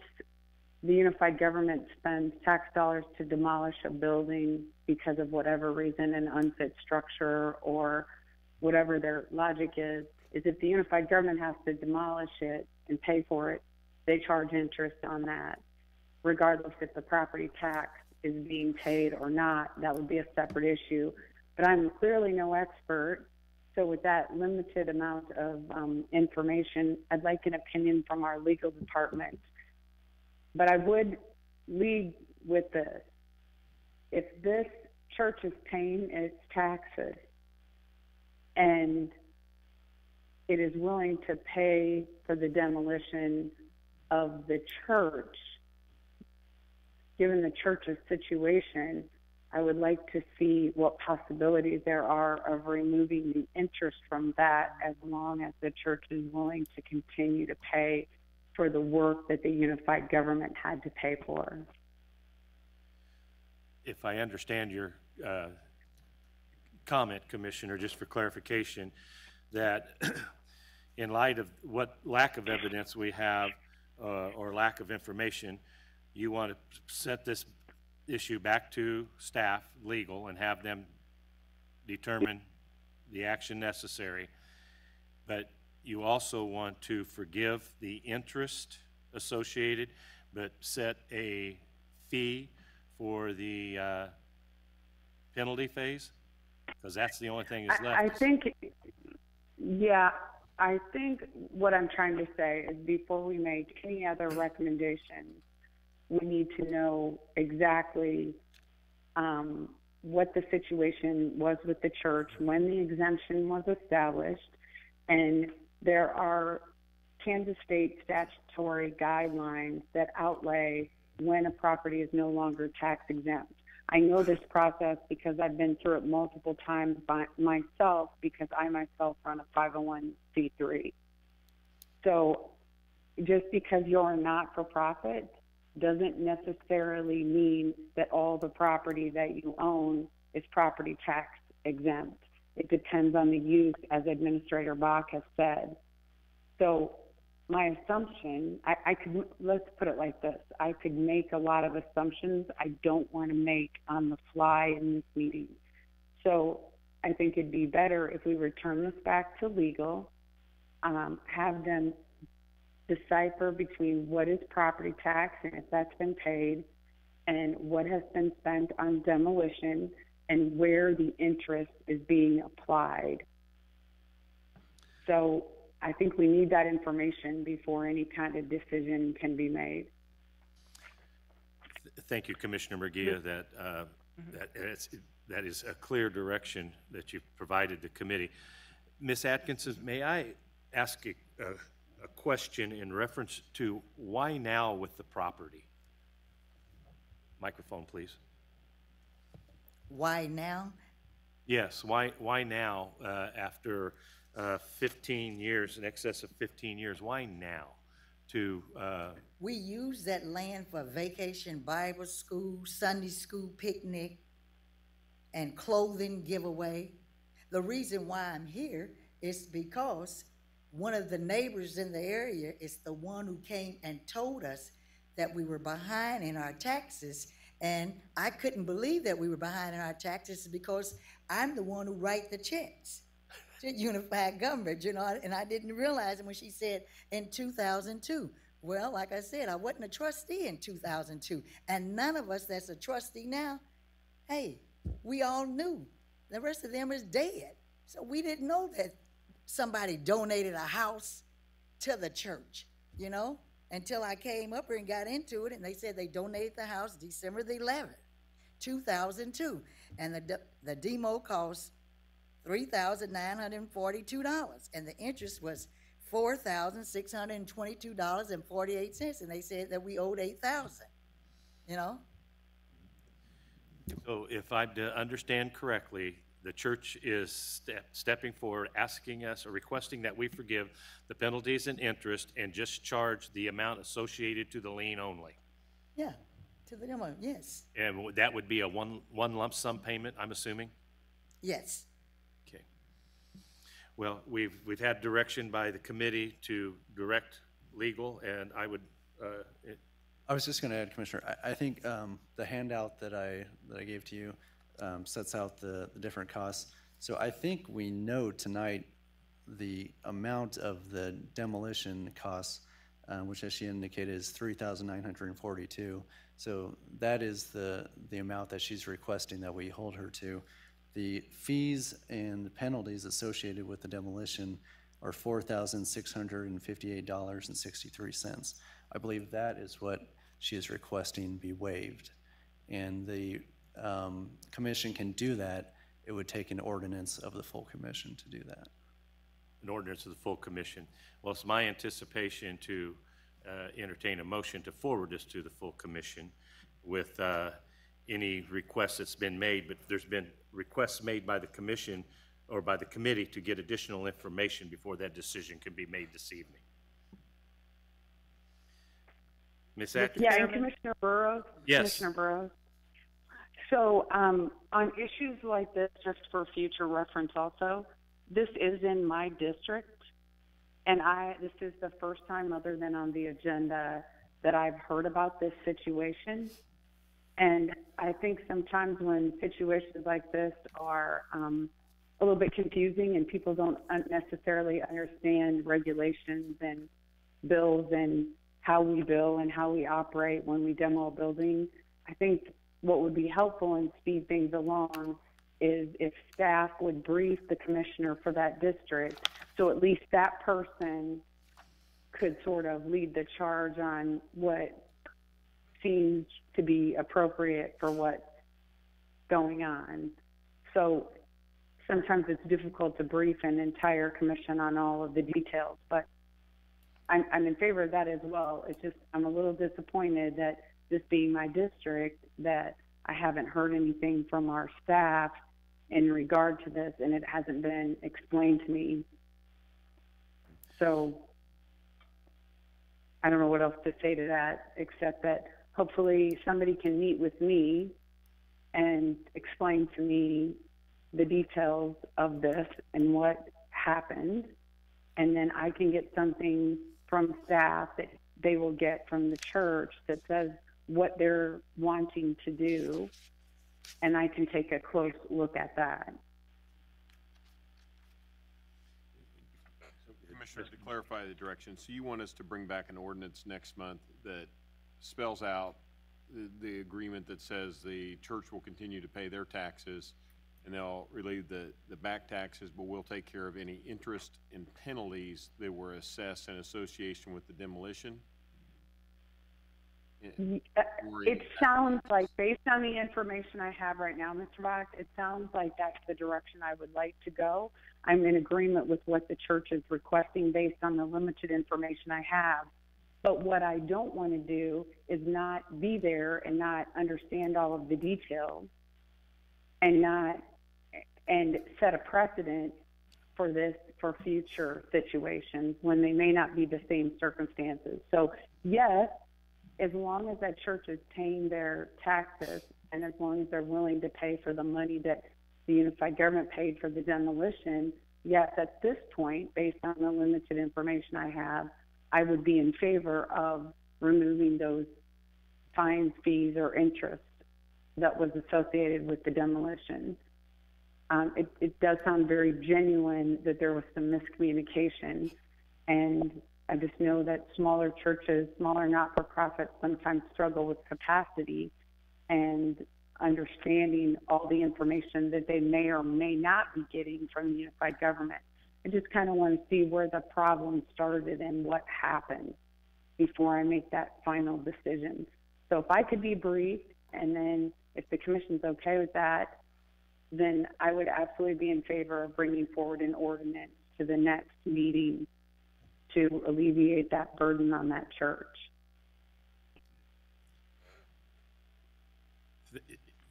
the unified government spends tax dollars to demolish a building because of whatever reason, an unfit structure or whatever their logic is if the unified government has to demolish it and pay for it, they charge interest on that. Regardless if the property tax is being paid or not, that would be a separate issue. But I'm clearly no expert, so with that limited amount of information, I'd like an opinion from our legal department. But I would lead with this. If this church is paying its taxes and it is willing to pay for the demolition of the church, given the church's situation, I would like to see what possibilities there are of removing the interest from that, as long as the church is willing to continue to pay for the work that the unified government had to pay for. If I understand your comment, Commissioner, just for clarification, that in light of what lack of evidence we have or lack of information, you want to set this issue back to staff, legal, and have them determine the action necessary, but you also want to forgive the interest associated, but set a fee for the penalty phase? Because that's the only thing that's left. I think, yeah, I think what I'm trying to say is before we make any other recommendations, we need to know exactly what the situation was with the church, when the exemption was established, and there are Kansas State statutory guidelines that outlay when a property is no longer tax exempt. I know this process because I've been through it multiple times by myself, because I myself run a 501c3. So just because you're a not-for-profit doesn't necessarily mean that all the property that you own is property tax exempt. It depends on the use, as Administrator Bach has said. So my assumption, let's put it like this, I could make a lot of assumptions I don't want to make on the fly in this meeting. So I think it'd be better if we return this back to legal, have them decipher between what is property tax and if that's been paid, and what has been spent on demolition, and where the interest is being applied. So I think we need that information before any kind of decision can be made. Thank you, Commissioner Murguia. That is a clear direction that you've provided the committee. Ms. Atkinson, may I ask a question in reference to why now with the property? Microphone, please. Why now? Yes, why now after 15 years, in excess of 15 years, why now to... We use that land for vacation Bible school, Sunday school picnic, and clothing giveaway. The reason why I'm here is because one of the neighbors in the area is the one who came and told us that we were behind in our taxes, and I couldn't believe that we were behind in our taxes because I'm the one who write the checks to unified government, you know, and I didn't realize it when she said in 2002. Well, like I said, I wasn't a trustee in 2002, and none of us that's a trustee now, hey, we all knew. The rest of them is dead. So we didn't know that somebody donated a house to the church, you know, until I came up here and got into it, and they said they donated the house December the 11th, 2002, and the demo cost $3,942, and the interest was $4,622.48, and they said that we owed $8,000, you know. So if I understand correctly, the church is stepping forward, asking us or requesting that we forgive the penalties and interest and just charge the amount associated to the lien only. Yeah, to the demo, yes. And that would be a one lump sum payment, I'm assuming? Yes. Okay. Well, we've had direction by the committee to direct legal, and I would. I was just going to add, Commissioner. I think the handout that I gave to you sets out the different costs. So I think we know tonight the amount of the demolition costs, which, as she indicated, is $3,942. So that is the amount that she's requesting that we hold her to. The fees and the penalties associated with the demolition are $4,658.63. I believe that is what she is requesting be waived. And the commission can do that. It would take an ordinance of the full commission to do that. An ordinance of the full commission. Well, it's my anticipation to entertain a motion to forward this to the full commission with any requests that's been made, but there's been requests made by the commission or by the committee to get additional information before that decision can be made this evening. Ms. Atkinson? Yeah, and Commissioner Burrows? Yes. Commissioner Burrows. So on issues like this, just for future reference also, this is in my district, and this is the first time other than on the agenda that I've heard about this situation. And I think sometimes when situations like this are a little bit confusing and people don't necessarily understand regulations and bills and how we bill and how we operate when we demo a building. I think what would be helpful and speed things along is if staff would brief the commissioner for that district, so at least that person could sort of lead the charge on what seems to be appropriate for what's going on. So sometimes it's difficult to brief an entire commission on all of the details, but I'm in favor of that as well. It's just I'm a little disappointed that this being my district, that I haven't heard anything from our staff in regard to this, and it hasn't been explained to me. So I don't know what else to say to that, except that hopefully somebody can meet with me and explain to me the details of this and what happened, and then I can get something from staff that they will get from the church that says what they're wanting to do, and I can take a close look at that. Commissioner, to clarify the direction, so you want us to bring back an ordinance next month that spells out the agreement that says the church will continue to pay their taxes and they'll relieve the back taxes, but we'll take care of any interest and penalties that were assessed in association with the demolition? It sounds like, based on the information I have right now, Mr. Bach, it sounds like that's the direction I would like to go. I'm in agreement with what the church is requesting based on the limited information I have. But what I don't want to do is not be there and not understand all of the details and set a precedent for this for future situations when they may not be the same circumstances. So yes, as long as that church is paying their taxes and as long as they're willing to pay for the money that the unified government paid for the demolition, yes, at this point, based on the limited information I have, I would be in favor of removing those fines, fees, or interest that was associated with the demolition. It does sound very genuine that there was some miscommunication, and I just know that smaller churches, smaller not-for-profits sometimes struggle with capacity and understanding all the information that they may or may not be getting from the unified government. I just kind of want to see where the problem started and what happened before I make that final decision. So if I could be briefed, and then if the commission's okay with that, then I would absolutely be in favor of bringing forward an ordinance to the next meeting to alleviate that burden on that church.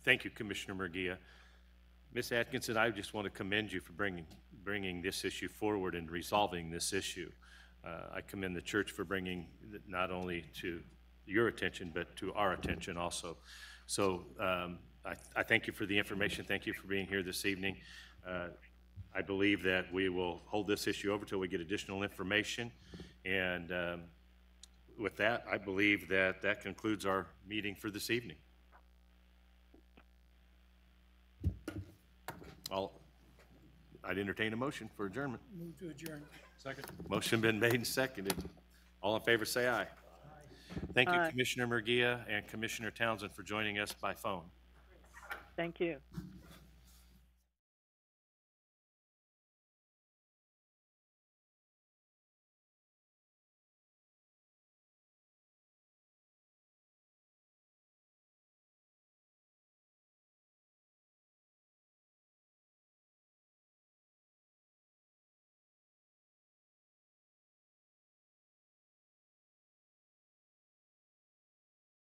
Thank you, Commissioner Murguia. Ms. Atkinson, I just want to commend you for bringing this issue forward and resolving this issue. I commend the church for bringing it not only to your attention, but to our attention also. So I thank you for the information. Thank you for being here this evening. I believe that we will hold this issue over till we get additional information. And with that, I believe that that concludes our meeting for this evening. I'd entertain a motion for adjournment. Move to adjourn. Second. Motion been made and seconded. All in favor, say aye. Thank you, Commissioner Murguia and Commissioner Townsend, for joining us by phone. Thank you.